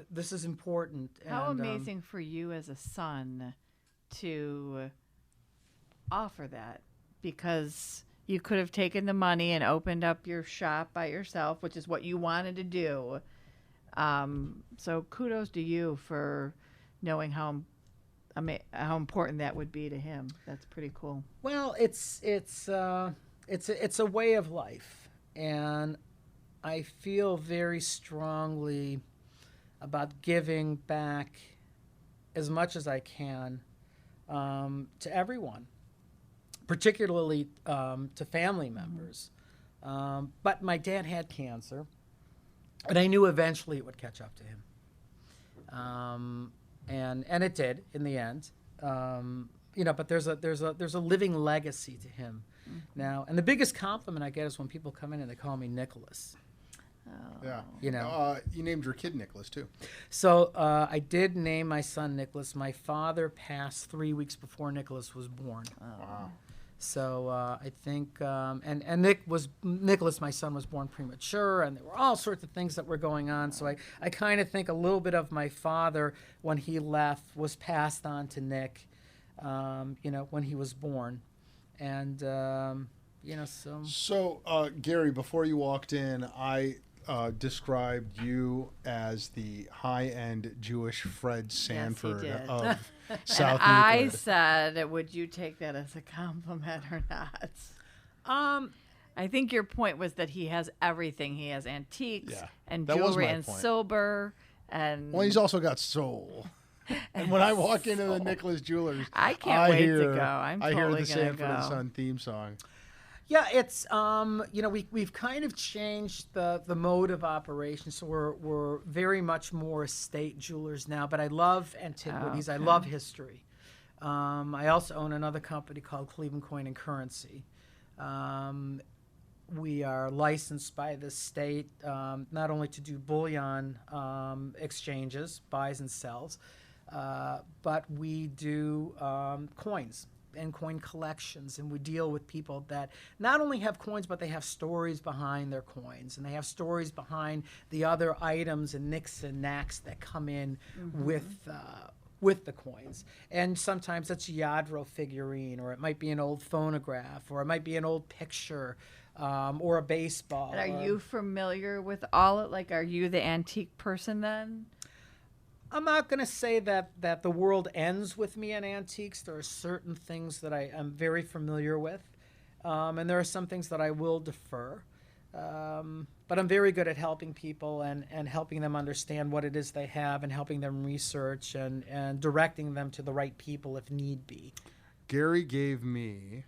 this is important. How and, amazing for you as a son to offer that, because you could have taken the money and opened up your shop by yourself, which is what you wanted to do. So kudos to you for knowing how important that would be to him. That's pretty cool. Well, it's a way of life, and I feel very strongly about giving back as much as I can to everyone, particularly to family members. But my dad had cancer, and I knew eventually it would catch up to him. And it did in the end. You know, but there's a living legacy to him now. And the biggest compliment I get is when people come in and they call me Nicholas. Yeah. You know, you named your kid Nicholas too. So I did name my son Nicholas. My father passed 3 weeks before Nicholas was born. Wow. So I think, and Nicholas, my son, was born premature, and there were all sorts of things that were going on. So I kind of think a little bit of my father when he left was passed on to Nick, you know, when he was born, and you know, so. So Gary, before you walked in, I described you as the high-end Jewish Fred Sanford of South And I Euclid. said, would you take that as a compliment or not? I think your point was that he has everything. He has antiques and that was jewelry my and point. silver. And Well, he's also got soul. And when I walk into the Nicholas Jewelers, I can't wait hear, to go. I'm I hear totally the gonna Sanford and go. Son theme song. Yeah, it's you know, we've kind of changed the mode of operation, so we're very much more estate jewelers now. But I love antiquities. I love history. I also own another company called Cleveland Coin and Currency. We are licensed by the state not only to do bullion exchanges, buys and sells, but we do coins and coin collections, and we deal with people that not only have coins, but they have stories behind their coins, and they have stories behind the other items and nicks and knacks that come in with the coins. And sometimes it's a Yadro figurine, or it might be an old phonograph, or it might be an old picture, or a baseball. And are you familiar with all it? Like, are you the antique person then? I'm not going to say that the world ends with me in antiques. There are certain things that I am very familiar with, and there are some things that I will defer. But I'm very good at helping people and helping them understand what it is they have, and helping them research and directing them to the right people if need be. Gary gave me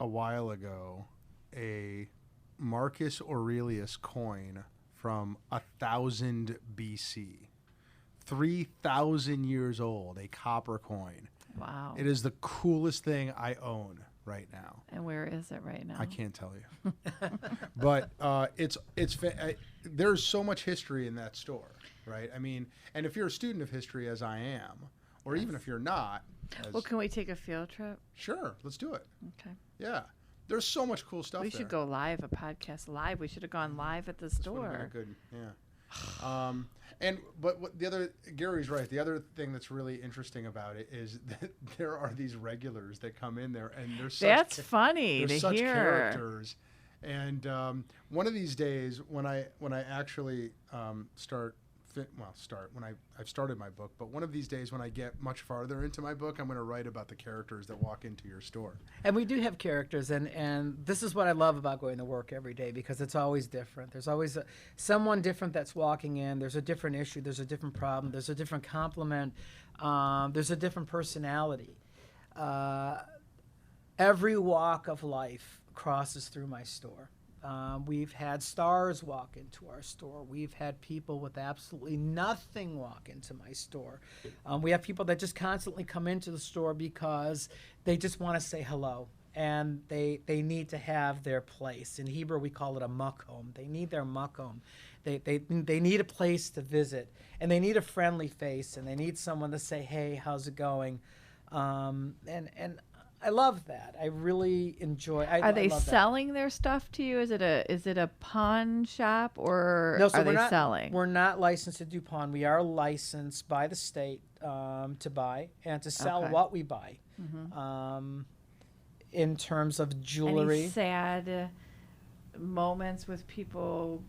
a while ago a Marcus Aurelius coin from 1000 BC. 3,000 years old, a copper coin. Wow. It is the coolest thing I own. right now. And where is it right now? I can't tell you. But there's so much history in that store, right? I mean, and if you're a student of history, as I am, or even if you're not. Well, can we take a field trip? Sure, let's do it. Okay. Yeah. There's so much cool stuff We there. should go live, a podcast live. We should have gone live at the This would've been store. a good, yeah. But what the other, Gary's right. The other thing that's really interesting about it is that there are these regulars that come in there, and they're such That's funny they're to such hear. characters. And one of these days, when I actually when I've started my book, but one of these days when I get much farther into my book, I'm going to write about the characters that walk into your store. And we do have characters, and this is what I love about going to work every day, because it's always different. There's always someone different that's walking in. There's a different issue. There's a different problem. There's a different compliment. There's a different personality. Every walk of life crosses through my store. We've had stars walk into our store. We've had people with absolutely nothing walk into my store. We have people that just constantly come into the store because they just want to say hello, and they need to have their place. In Hebrew, we call it a makom. They need their makom. They need a place to visit, and they need a friendly face, and they need someone to say, hey, how's it going? And I love that. I really enjoy. Are they love that. selling their stuff to you? Is it a pawn shop, or No, so are they we're not, selling? We're not licensed to do pawn. We are licensed by the state to buy and to sell Okay. what we buy. In terms of jewelry. Any sad moments with people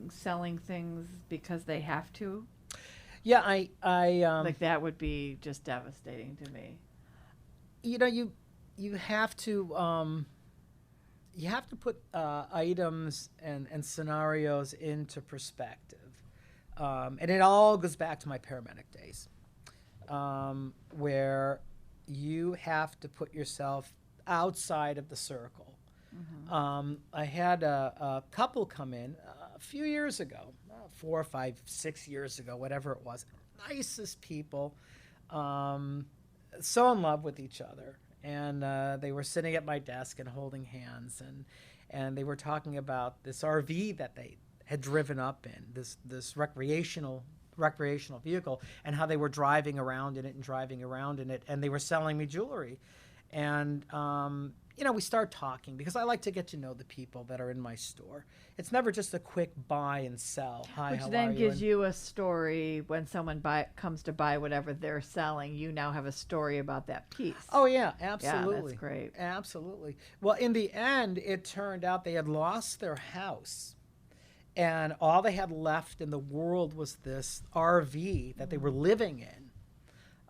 selling things because they have to? Yeah, I Like that would be just devastating to me. You have to put items and scenarios into perspective, and it all goes back to my paramedic days, where you have to put yourself outside of the circle. I had a couple come in a few years ago, 4 or 5, 6 years ago, whatever it was. Nicest people, so in love with each other. And they were sitting at my desk and holding hands, and they were talking about this RV that they had driven up in, this recreational vehicle, and how they were driving around in it, and they were selling me jewelry. And we start talking, because I like to get to know the people that are in my store. It's never just a quick buy and sell. Hi, Which how then are you? gives you a story when someone comes to buy whatever they're selling. You now have a story about that piece. Oh yeah, absolutely. Yeah, that's great. Absolutely. Well, in the end, it turned out they had lost their house, and all they had left in the world was this RV that they were living in.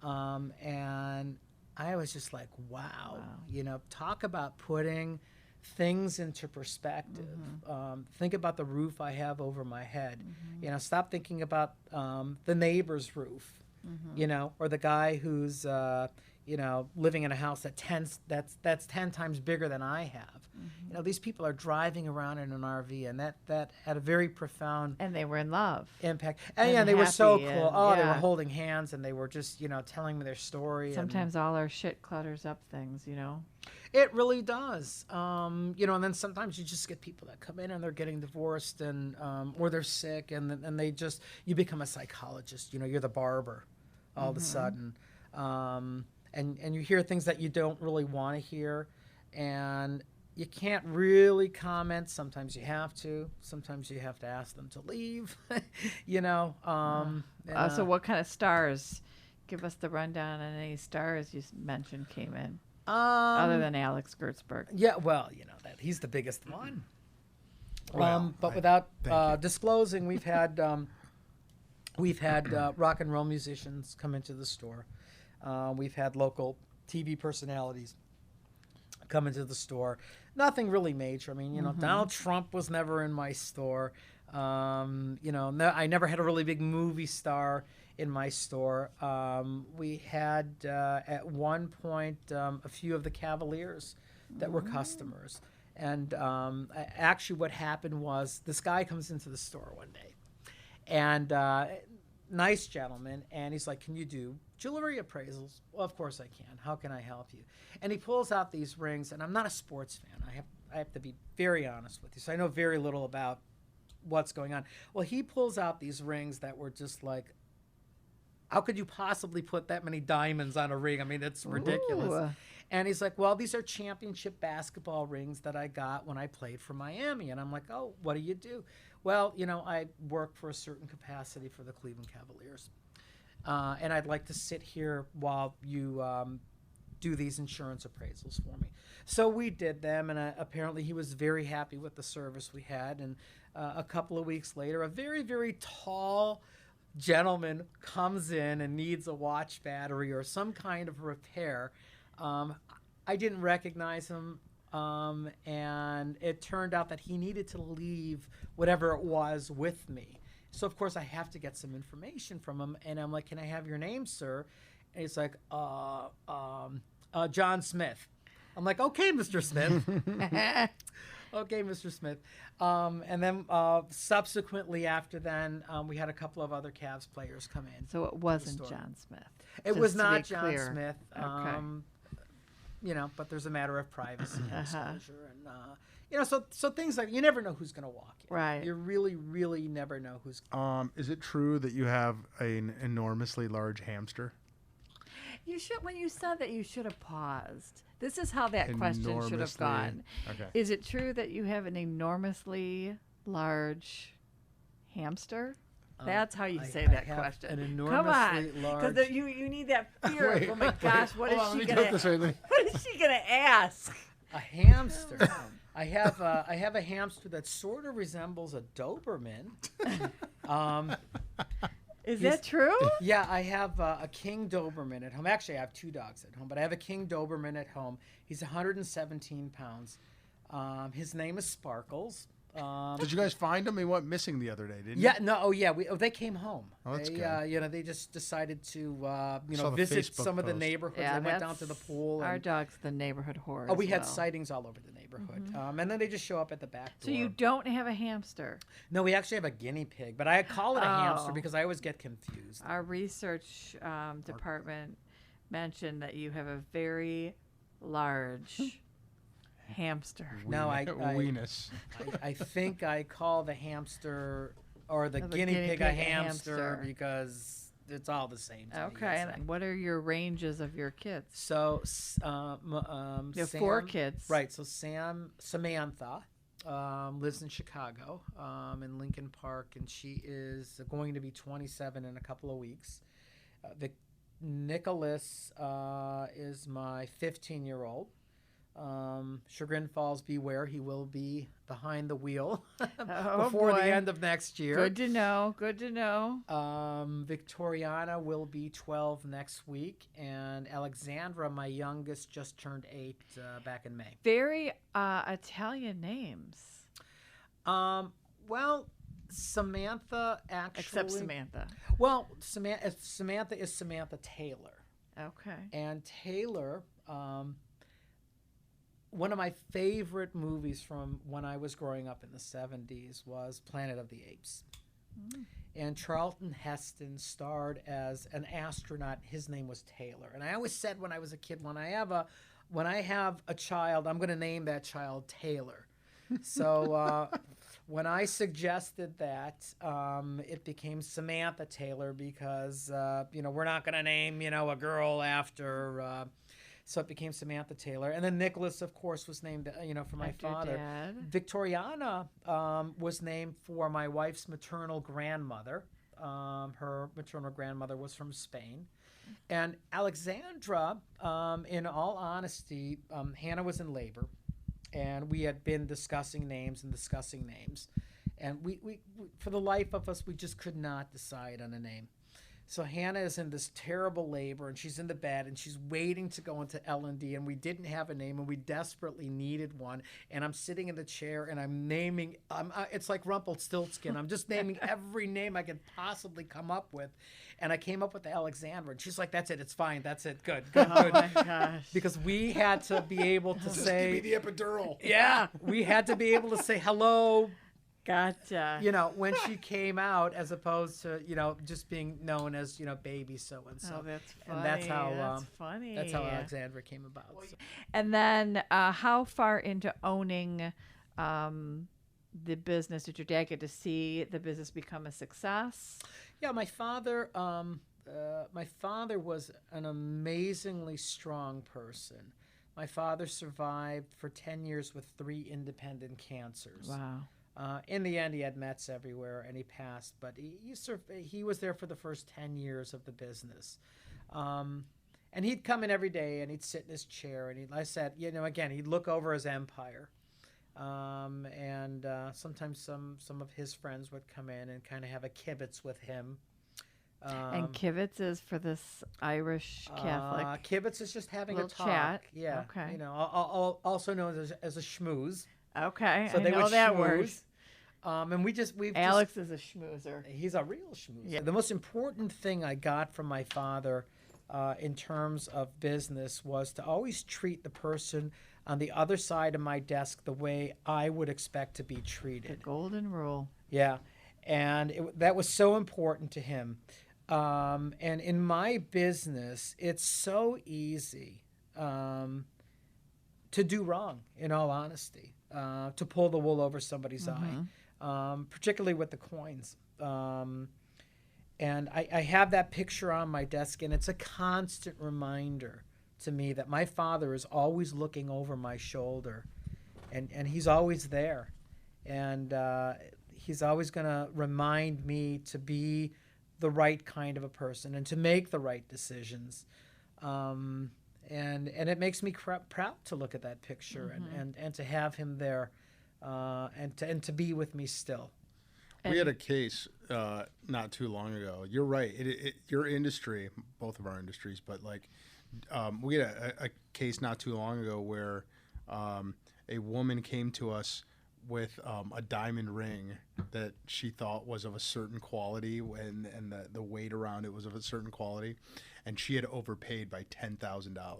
And I was just like, wow. Talk about putting things into perspective. Think about the roof I have over my head. Stop thinking about the neighbor's roof, or the guy who's living in a house that's 10 times bigger than I have. These people are driving around in an RV, and that had a very profound And they were in love. impact. And And they were so happy, cool. and They were yeah. holding hands, and they were just telling me their story. and Sometimes all our shit clutters up things, it really does. And then sometimes you just get people that come in and they're getting divorced, and or they're sick, and they just, you become a psychologist. You're the barber all of a sudden, and you hear things that you don't really want to hear, and you can't really comment. Sometimes you have to. Sometimes you have to ask them to leave. So what kind of stars? Give us the rundown on any stars you mentioned came in, other than Alex Gertzberg. Yeah, well, that he's the biggest one. Well, But thank without you. disclosing, we've had rock and roll musicians come into the store. We've had local TV personalities come into the store. Nothing really major. I mean, Donald Trump was never in my store. I never had a really big movie star in my store. We had at one point a few of the Cavaliers that were customers. And actually what happened was, this guy comes into the store one day, and nice gentleman, and he's like, can you do jewelry appraisals. Well, of course I can. How can I help you? And he pulls out these rings, and I'm not a sports fan. I have to be very honest with you. So I know very little about what's going on. Well, he pulls out these rings that were just like, how could you possibly put that many diamonds on a ring? I mean, it's ridiculous. Ooh. And he's like, well, these are championship basketball rings that I got when I played for Miami. And I'm like, oh, what do you do? Well, I work for a certain capacity for the Cleveland Cavaliers. And I'd like to sit here while you do these insurance appraisals for me. So we did them, and apparently he was very happy with the service we had. And a couple of weeks later, a very, very tall gentleman comes in and needs a watch battery or some kind of repair. I didn't recognize him, and it turned out that he needed to leave whatever it was with me. So, of course, I have to get some information from him, and I'm like, can I have your name, sir? And he's like, John Smith. I'm like, okay, Mr. Smith. Okay, Mr. Smith. And then subsequently after then, we had a couple of other Cavs players come in. So it wasn't John Smith. It was Just to not be John clear. Smith. Okay. But there's a matter of privacy and disclosure. And, so things like, you never know who's going to walk in. Right. You really, really never know who's Is it true that you have an enormously large hamster? You should. When you said that, you should have paused. This is how that question should have gone. Okay. Is it true that you have an enormously large hamster? That's how you say that have question. an Come on, enormously large- because you need that fear. Wait, Oh my gosh, what is hold on, she let me gonna? put this in. What is she gonna ask? A hamster. I have a hamster that sort of resembles a Doberman. Is that true? Yeah, I have a King Doberman at home. Actually, I have two dogs at home, but I have a King Doberman at home. He's 117 pounds. His name is Sparkles. Did you guys find him? He went missing the other day, didn't Yeah, no, oh yeah, they came home. Oh, that's they, good. they just decided to, Saw the visit Facebook some of the post. neighborhoods. Yeah, they went down that's to the pool. Our And, dog's the neighborhood whore. we as had well. sightings all over the neighborhood. And then they just show up at the back door. So you don't have a hamster. No, we actually have a guinea pig, but I call it a hamster Oh. because I always get confused. Our research department mentioned that you have a very large hamster. No, Weenus. I think I call the hamster or the Oh, the guinea pig a a hamster because it's all the same to me, Okay, it's and what are your ranges of your kids? So, You have Sam, 4 kids. Right. So Samantha lives in Chicago, in Lincoln Park, and she is going to be 27 in a couple of weeks. Nicholas is my 15-year-old. Chagrin Falls, beware, he will be behind the wheel before the end of next year. Good to know. Good to know. Victoriana will be 12 next week, and Alexandra, my youngest, just turned 8 back in May. Very Italian names. Well, Samantha actually. Except Samantha. Well, Samantha is Samantha Taylor, Okay. and Taylor. One of my favorite movies from when I was growing up in the 70s was Planet of the Apes. And Charlton Heston starred as an astronaut. His name was Taylor. And I always said when I was a kid, when I have a child, I'm going to name that child Taylor. So when I suggested that, it became Samantha Taylor because, we're not going to name, a girl after... So it became Samantha Taylor. And then Nicholas, of course, was named, for my After father. Dad. Victoriana was named for my wife's maternal grandmother. Her maternal grandmother was from Spain. And Alexandra, in all honesty, Hannah was in labor. And we had been discussing names. And we for the life of us, we just could not decide on a name. So Hannah is in this terrible labor, and she's in the bed, and she's waiting to go into L&D, and we didn't have a name, and we desperately needed one. And I'm sitting in the chair, and I'm naming. It's like Rumpelstiltskin. I'm just naming every name I could possibly come up with, and I came up with the Alexandra. And she's like, "That's it. It's fine. That's it. Good. Oh my gosh. Because we had to be able to Just say, give me the epidural. yeah, we had to be able to say hello. Gotcha. You know, when she came out, as opposed to, you know, just being known as, you know, baby so and so. Oh, that's funny. And that's how That's funny. that's how Alexandra came about. So. And then, how far into owning the business did your dad get to see the business become a success? Yeah, my father was an amazingly strong person. My father survived for 10 years with 3 independent cancers. Wow. In the end, he had Mets everywhere, and he passed. But he was there for the first 10 years of the business. And he'd come in every day, and he'd sit in his chair, and I said, you know, again, he'd look over his empire. And sometimes some of his friends would come in and kind of have a kibitz with him. And kibitz is for this Irish Catholic. Kibitz is just having a talk. Chat. Yeah. Okay. You know, also known as a schmooze. Okay. So I they know would that schmooze. word. We've Alex is a schmoozer. He's a real schmoozer. Yeah. The most important thing I got from my father in terms of business was to always treat the person on the other side of my desk the way I would expect to be The treated. golden rule. Yeah. And that was so important to him. And in my business, it's so easy to do wrong, in all honesty, to pull the wool over somebody's eye, particularly with the coins. And I have that picture on my desk, and it's a constant reminder to me that my father is always looking over my shoulder, and he's always there. And he's always going to remind me to be the right kind of a person and to make the right decisions. And it makes me proud to look at that picture and to have him there and to be with me still. We had a case not too long ago. You're right. Your industry, both of our industries, but like we had a case not too long ago where a woman came to us with a diamond ring that she thought was of a certain quality, and the weight around it was of a certain quality, and she had overpaid by $10,000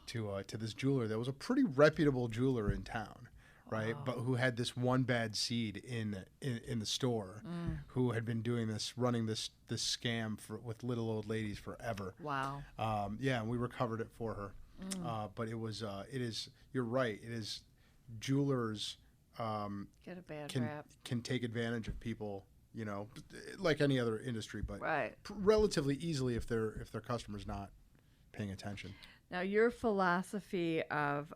to this jeweler that was a pretty reputable jeweler in town, right? But who had this one bad seed in the store, who had been running this scam with little old ladies forever. Wow. Yeah, and we recovered it for her. But it is. You're right. It is jewelers. Get a bad can rap. can take advantage of people, you know, like any other industry, but Right. relatively easily if their customer's not paying attention. Now, your philosophy of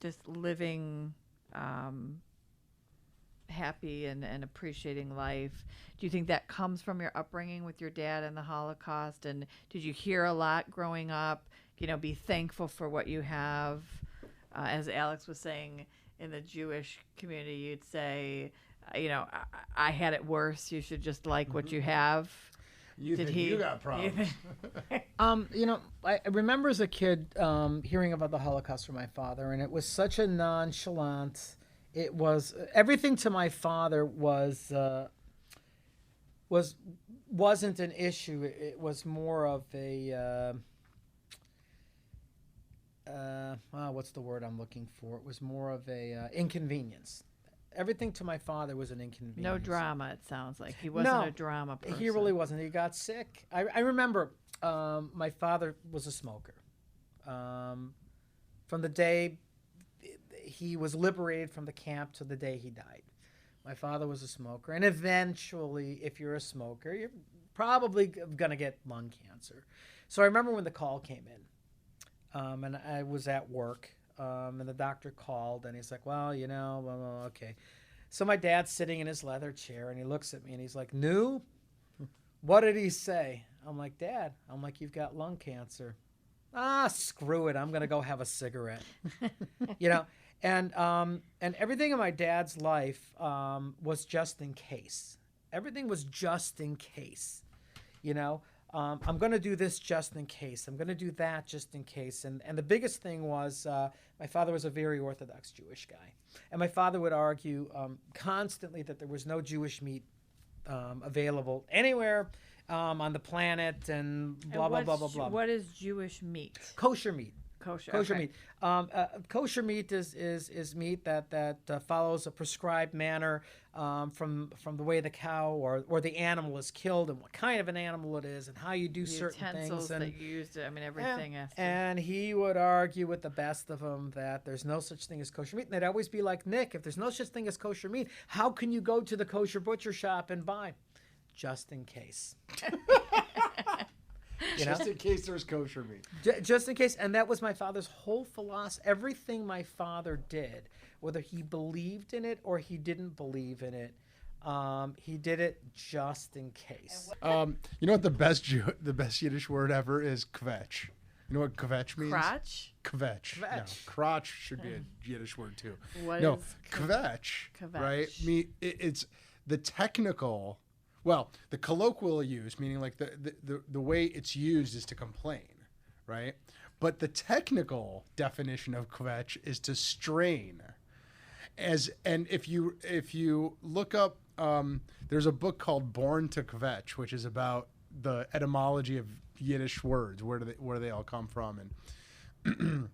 just living happy and appreciating life, do you think that comes from your upbringing with your dad and the Holocaust? And did you hear a lot growing up, you know, be thankful for what you have? As Alex was saying, in the Jewish community, you'd say, you know, I had it worse. You should just like what you have. You got problems. You know, I remember as a kid hearing about the Holocaust from my father, and it was such a nonchalant. It was everything to my father wasn't an issue. It was more of a what's the word I'm looking for? It was more of a inconvenience. Everything to my father was an inconvenience. No drama, it sounds like. He wasn't a drama person. He really wasn't. He got sick. I remember my father was a smoker. From the day he was liberated from the camp to the day he died. My father was a smoker. And eventually, if you're a smoker, you're probably going to get lung cancer. So I remember when the call came in. And I was at work, and the doctor called, and he's like, well, you know, okay. So my dad's sitting in his leather chair, and he looks at me, and he's like, "New? What did he say?" I'm like, "Dad," you've got lung cancer. Ah, screw it. I'm going to go have a cigarette. You know, and everything in my dad's life was just in case. Everything was just in case, you know. I'm going to do this just in case. I'm going to do that just in case. And the biggest thing was my father was a very Orthodox Jewish guy. And my father would argue constantly that there was no Jewish meat available anywhere on the planet and blah, blah, blah, blah, blah. What is Jewish meat? Kosher meat. Kosher. Kosher okay. meat. Kosher meat is meat that follows a prescribed manner from the way the cow or the animal is killed and what kind of an animal it is and how you do The certain utensils things. that you used. I mean, everything has to. And he would argue with the best of them that there's no such thing as kosher meat. And they'd always be like, Nick, if there's no such thing as kosher meat, how can you go to the kosher butcher shop and buy? Just in case. Just in case there's kosher meat. Just in case. And that was my father's whole philosophy. Everything my father did, whether he believed in it or he didn't believe in it, he did it just in case. You know what the best Yiddish word ever is? Kvetch. You know what kvetch means? Crotch? Kvetch. No, Kvetch. crotch should be a Yiddish word too. What no, is kvetch, kvetch? right? It's the technical, the colloquial use, meaning like the way it's used is to complain, right? But the technical definition of kvetch is to strain. And if you look up, there's a book called Born to Kvetch, which is about the etymology of Yiddish words, where they all come from, and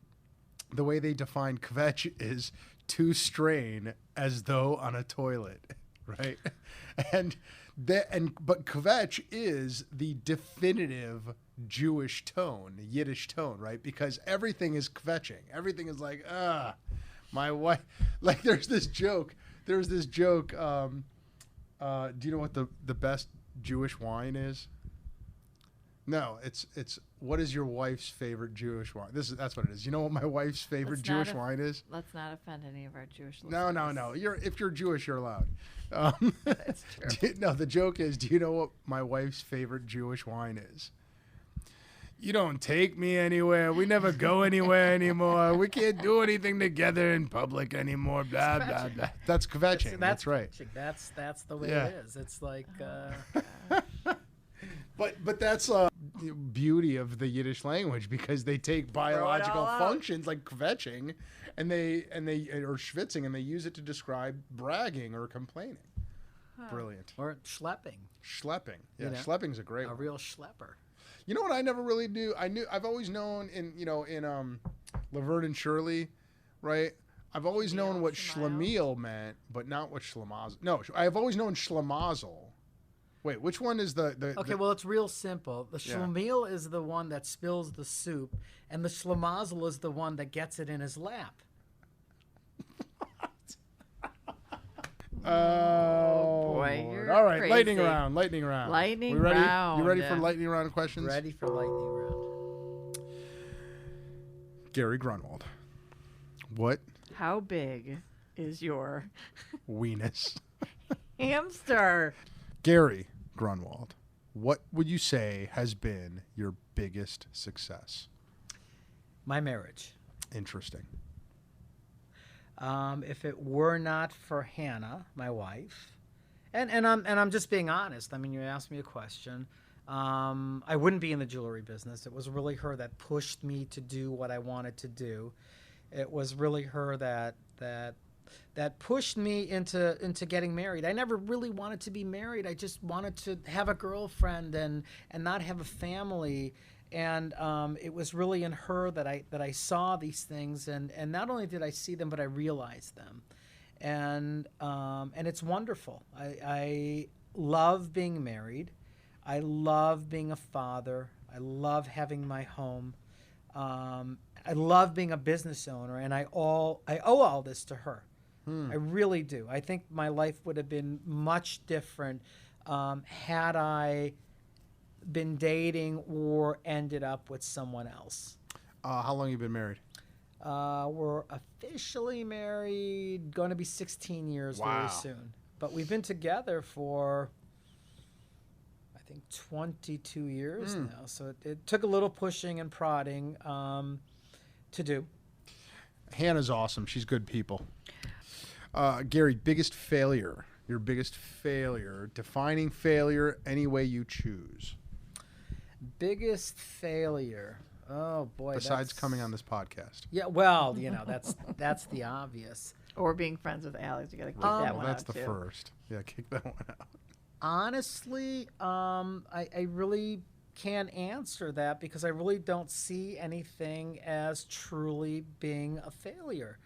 the way they define kvetch is to strain as though on a toilet, right? But kvetch is the definitive Jewish tone, Yiddish tone, right? Because everything is kvetching. Everything is like, my wife. Like there's this joke. Do you know what the best Jewish wine is? No, it's what is your wife's favorite Jewish wine? That's what it is. You know what my wife's favorite Jewish wine is? Let's not offend any of our Jewish listeners. No. If you're Jewish, you're allowed. That's true. No, the joke is, do you know what my wife's favorite Jewish wine is? You don't take me anywhere. We never go anywhere anymore. We can't do anything together in public anymore. Blah blah blah. That's kvetching. That's right. That's the way Yeah. it is. It's like. But that's beauty of the Yiddish language, because they take biological functions like kvetching and they or schwitzing, and they use it to describe bragging or complaining. Brilliant. Or schlepping. Schlepping. Yeah, You know, schlepping's a great A one. real schlepper. You know what I never really knew? I've always known in Laverne and Shirley, right? I've always known what schlemiel meant, but not what schlemazel. No, I've always known schlemazel. Wait, which one is the Okay, well, it's real simple. The schlemiel is the one that spills the soup, and the schlemazel is the one that gets it in his lap. Oh boy, Lord. you're All right, crazy. lightning round. Lightning We ready? round. You ready for lightning round questions? Ready for lightning round. Gary Grunwald. What How big is your weenus? hamster? Gary Grunwald, what would you say has been your biggest success? My marriage. Interesting. If it were not for Hannah, my wife, and I'm just being honest. I mean, you asked me a question. I wouldn't be in the jewelry business. It was really her that pushed me to do what I wanted to do. It was really her that pushed me into getting married. I never really wanted to be married. I just wanted to have a girlfriend and not have a family. And it was really in her that I saw these things, and not only did I see them, but I realized them, and it's wonderful. I love being married. I love being a father. I love having my home. I love being a business owner, and I owe all this to her. I really do. I think my life would have been much different had I been dating or ended up with someone else. How long have you been married? We're officially married, going to be 16 years very soon. But we've been together for, I think, 22 years now. So it took a little pushing and prodding to do. Hannah's awesome. She's good people. Gary, biggest failure. Your biggest failure. Defining failure any way you choose. Biggest failure. Oh boy. Besides coming on this podcast. Yeah, well, that's the obvious. Or being friends with Alex. You got to keep that one That's out, the too. first. Yeah, kick that one out. Honestly, I really can't answer that because I really don't see anything as truly being a failure.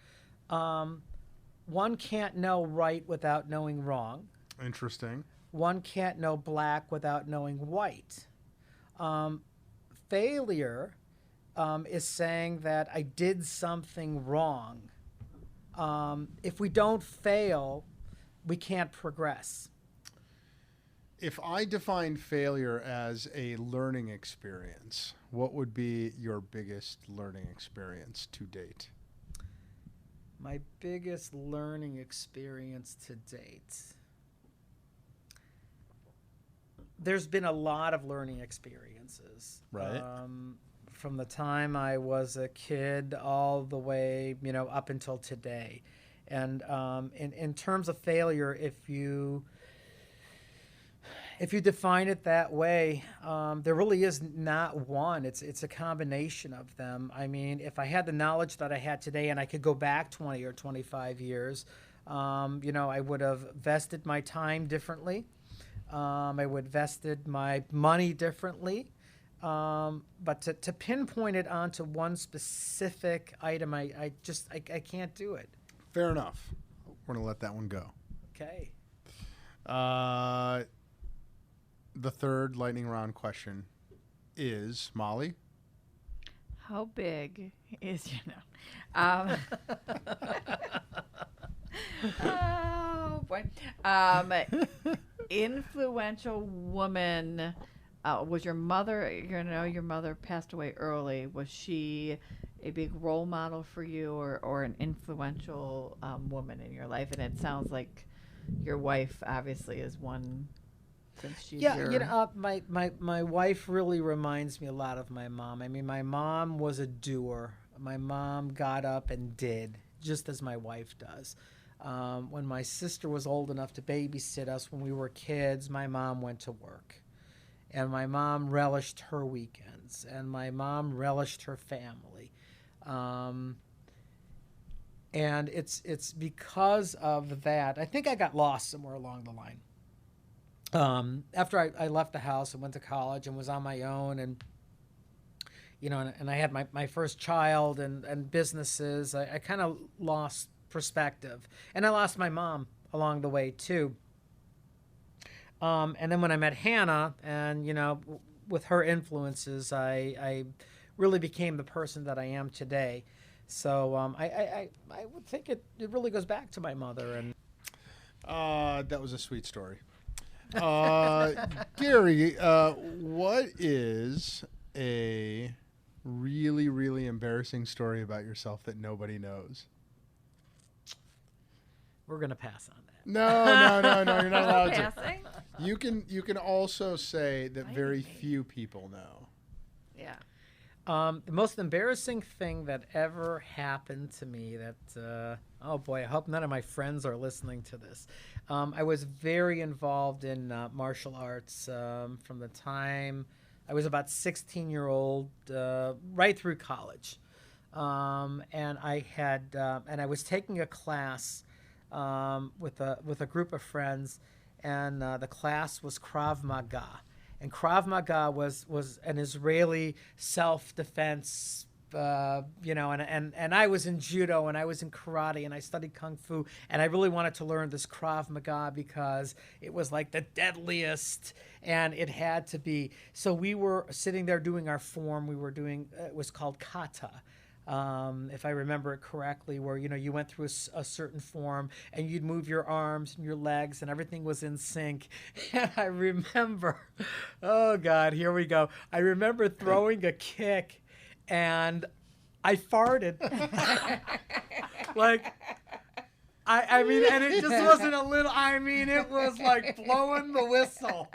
One can't know right without knowing wrong. Interesting. One can't know black without knowing white. Failure is saying that I did something wrong. If we don't fail, we can't progress. If I define failure as a learning experience, what would be your biggest learning experience to date? My biggest learning experience to date. There's been a lot of learning experiences. Right. From the time I was a kid all the way, up until today. And in terms of failure, if you define it that way, there really is not one. It's a combination of them. I mean, if I had the knowledge that I had today and I could go back 20 or 25 years, I would have vested my time differently. I would vested my money differently. But to pinpoint it onto one specific item, I can't do it. Fair enough. We're going to let that one go. Okay. The third lightning round question is, Molly? How big is oh boy. Influential woman. Was your mother? Your mother passed away early. Was she a big role model for you, or an influential woman in your life? And it sounds like your wife obviously is one. Since she's my wife really reminds me a lot of my mom. I mean, my mom was a doer. My mom got up and did, just as my wife does. When my sister was old enough to babysit us when we were kids, my mom went to work. And my mom relished her weekends. And my mom relished her family. And it's because of that. I think I got lost somewhere along the line. After I left the house and went to college and was on my own, and and I had my first child and businesses, I kind of lost perspective, and I lost my mom along the way too. And then when I met Hannah, and with her influences, I really became the person that I am today. So I would think it really goes back to my mother. And that was a sweet story. Gary, what is a really, really embarrassing story about yourself that nobody knows? We're going to pass on that. No, you're not allowed to. Passing? You can also say that very few people know. Yeah. The most embarrassing thing that ever happened to me that, oh boy, I hope none of my friends are listening to this. I was very involved in martial arts from the time I was about 16-year-old, right through college. And I was taking a class with a group of friends, and the class was Krav Maga. And Krav Maga was an Israeli self-defense, and I was in judo, and I was in karate, and I studied kung fu, and I really wanted to learn this Krav Maga because it was like the deadliest, and it had to be. So we were sitting there doing our form. We were doing, it was called kata. If I remember it correctly, where you went through a certain form and you'd move your arms and your legs and everything was in sync. And I remember, oh God, here we go. I remember throwing a kick and I farted. Like, I mean, and it just wasn't a little. I mean, it was like blowing the whistle,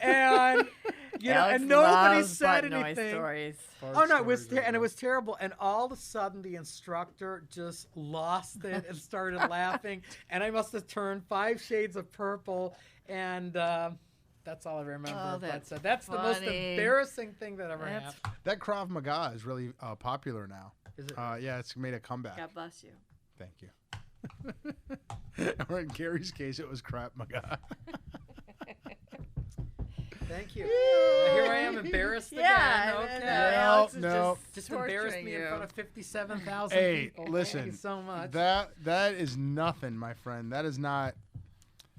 and and nobody said anything. Stories. Oh no, it was and it was terrible. And all of a sudden, the instructor just lost it and started laughing. And I must have turned 5 shades of purple. And that's all I remember. Oh, that's the most embarrassing thing that ever happened. That Krav Maga is really popular now. Is it? Yeah, it's made a comeback. God bless you. Thank you. Or in Gary's case, it was Krav Maga. Thank you. Here I am, embarrassed again. Okay. Alex is No. Just embarrassed torturing me in you. front of 57,000 Hey, people. listen. Thank you so much. That is nothing, my friend. That is not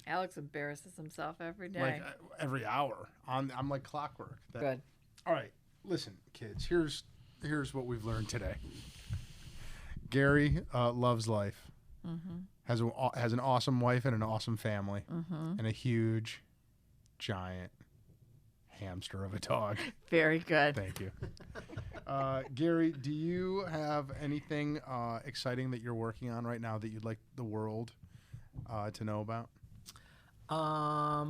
Alex embarrasses himself every day. like every hour. I'm like clockwork. Good. All right, listen, kids. Here's what we've learned today. Gary loves life. Has an awesome wife and an awesome family, and a huge, giant hamster of a dog. Very good. Thank you. Gary, do you have anything exciting that you're working on right now that you'd like the world to know about?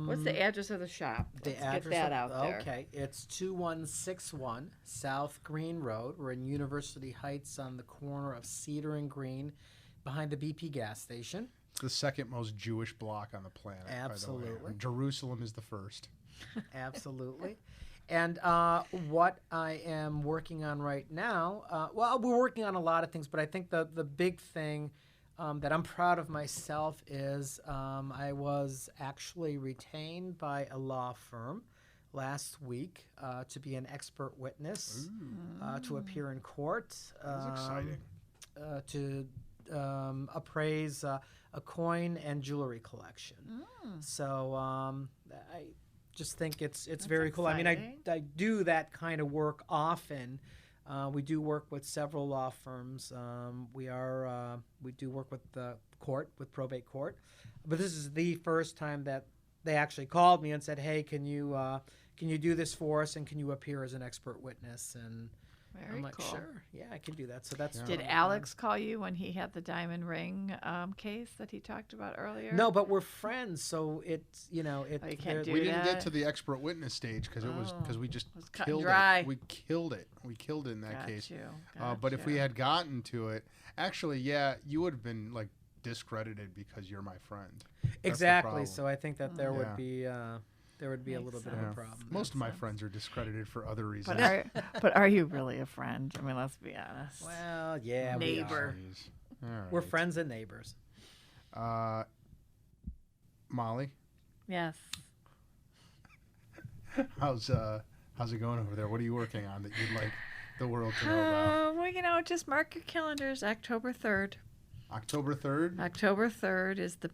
What's the address of the shop? Let's get that out there. Okay, it's 2161 South Green Road. We're in University Heights on the corner of Cedar and Green, behind the BP gas station. It's the second most Jewish block on the planet. Absolutely. By the way. Jerusalem is the first. Absolutely. And what I am working on right now, well, we're working on a lot of things, but I think the big thing that I'm proud of myself is I was actually retained by a law firm last week to be an expert witness, to appear in court. That's exciting. To appraise a coin and jewelry collection. So I just think it's very cool. exciting. I mean, I do that kind of work often. We do work with several law firms. We do work with the court, with probate court, but this is the first time that they actually called me and said, "Hey, can you do this for us, and can you appear as an expert witness?" And Very I'm like, cool. "Sure, yeah, I can do that." So that's Did Alex call you when he had the diamond ring case that he talked about earlier? No, but we're friends, so it's you can't do We didn't get that? to the expert witness stage because we just was cut and killed dry. it. We killed it. We killed it in that Got case. you. But if we Gotcha. had gotten to it, actually, yeah, you would have been like discredited because you're my friend. That's the exactly. problem. So I think that there Yeah. would be a little bit of Yeah. a problem. Most of my sense. friends are discredited for other reasons. But are you really a friend? I mean, let's be honest. Well, yeah, Neighbor. Jeez. All We're right. friends and neighbors. Molly, Yes. how's it going over there? What are you working on that you'd like the world to know about? Well, just mark your calendars. October 3rd. October 3rd? October 3rd is the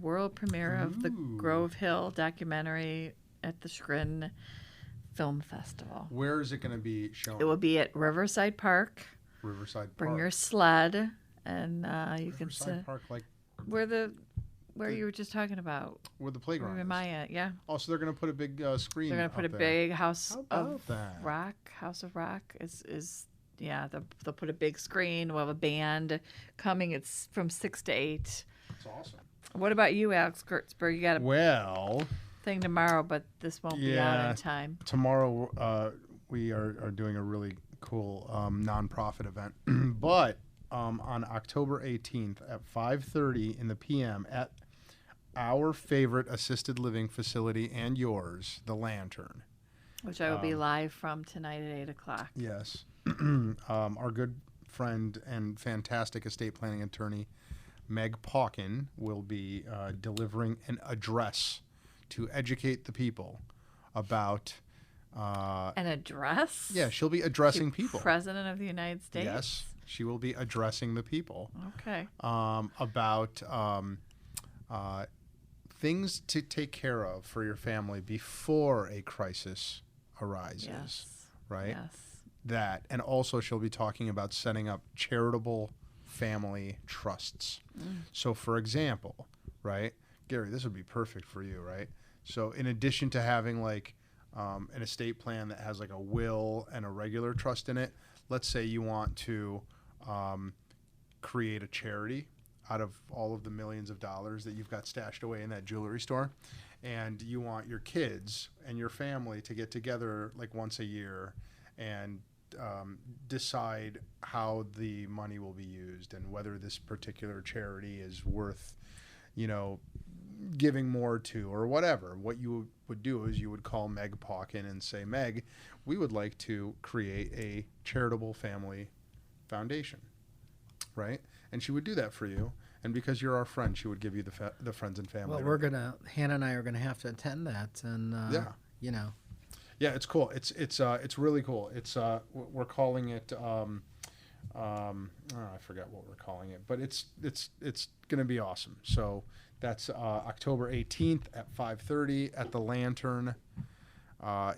world premiere of the Ooh. Grove Hill documentary at the Chagrin Film Festival. Where is it going to be shown? It will be at Riverside Park. Riverside Bring Park. your sled, and you can Riverside sit Park, like where you were just talking about. where the playground Where is. am I at? Yeah. Oh, so they're going to put a big screen. They're gonna put a up there. big house How about of that? rock. House of Rock is they'll put a big screen. We'll have a band coming. It's from 6 to 8. That's awesome. What about you, Alex Gertzberg? You got a Well, thing tomorrow, but this won't be out Yeah. in time. tomorrow we are doing a really cool nonprofit event, but on October 18th at 5:30 in the p.m. at our favorite assisted living facility and yours, the Lantern. Which I will be live from tonight at 8 o'clock. Yes. Our good friend and fantastic estate planning attorney, Meg Pawkin, will be delivering an address to educate the people about. An address? Yeah, she'll be addressing To people. President of the United States? Yes, she will be addressing the people Okay. about things to take care of for your family before a crisis arises. Yes. Right? Yes. That, and also she'll be talking about setting up charitable family trusts. So, for example, right, Gary, this would be perfect for you, right? So, in addition to having like an estate plan that has like a will and a regular trust in it, let's say you want to create a charity out of all of the millions of dollars that you've got stashed away in that jewelry store, and you want your kids and your family to get together like once a year and decide how the money will be used and whether this particular charity is worth, giving more to or whatever. What you would do is you would call Meg Pawkin and say, Meg, we would like to create a charitable family foundation, right? And she would do that for you. And because you're our friend, she would give you the friends and family. Well, Hannah and I are gonna have to attend that, and Yeah. Yeah, it's cool. It's really cool. We're calling it. I forgot what we're calling it, but it's going to be awesome. So that's October 18th at 5:30 at the Lantern.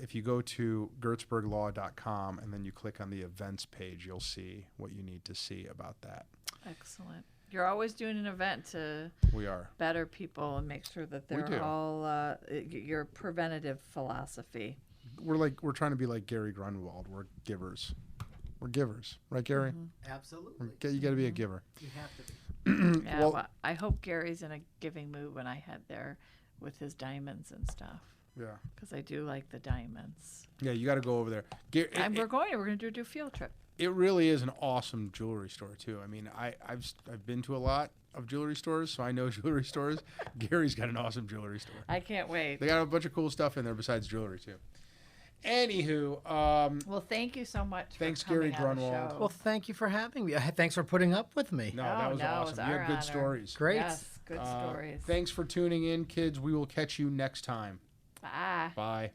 If you go to gertzberglaw.com and then you click on the events page, you'll see what you need to see about that. Excellent. You're always doing an event to We are. better people and make sure that We do. they're all your preventative philosophy. We're trying to be like Gary Grunwald. We're givers. We're givers, right, Gary? Absolutely. You got to be a giver. You have to be. Yeah, Well- well, I hope Gary's in a giving mood when I head there with his diamonds and stuff, Yeah. because I do like the diamonds. Yeah, you got to go over there. And we're going to do a field trip. It really is an awesome jewelry store too. I mean, I've been to a lot of jewelry stores, so I know jewelry stores. Gary's got an awesome jewelry store. I can't wait. They got a bunch of cool stuff in there besides jewelry too. Anywho, Well, thank you so much. Thanks, for coming Gary on the Grunwald. show. Well, thank you for having me. Thanks for putting up with me. no, Oh, that was no, it was awesome. You our had good honor. stories. Great. Yes, good stories. Thanks for tuning in, kids. We will catch you next time. Bye. Bye.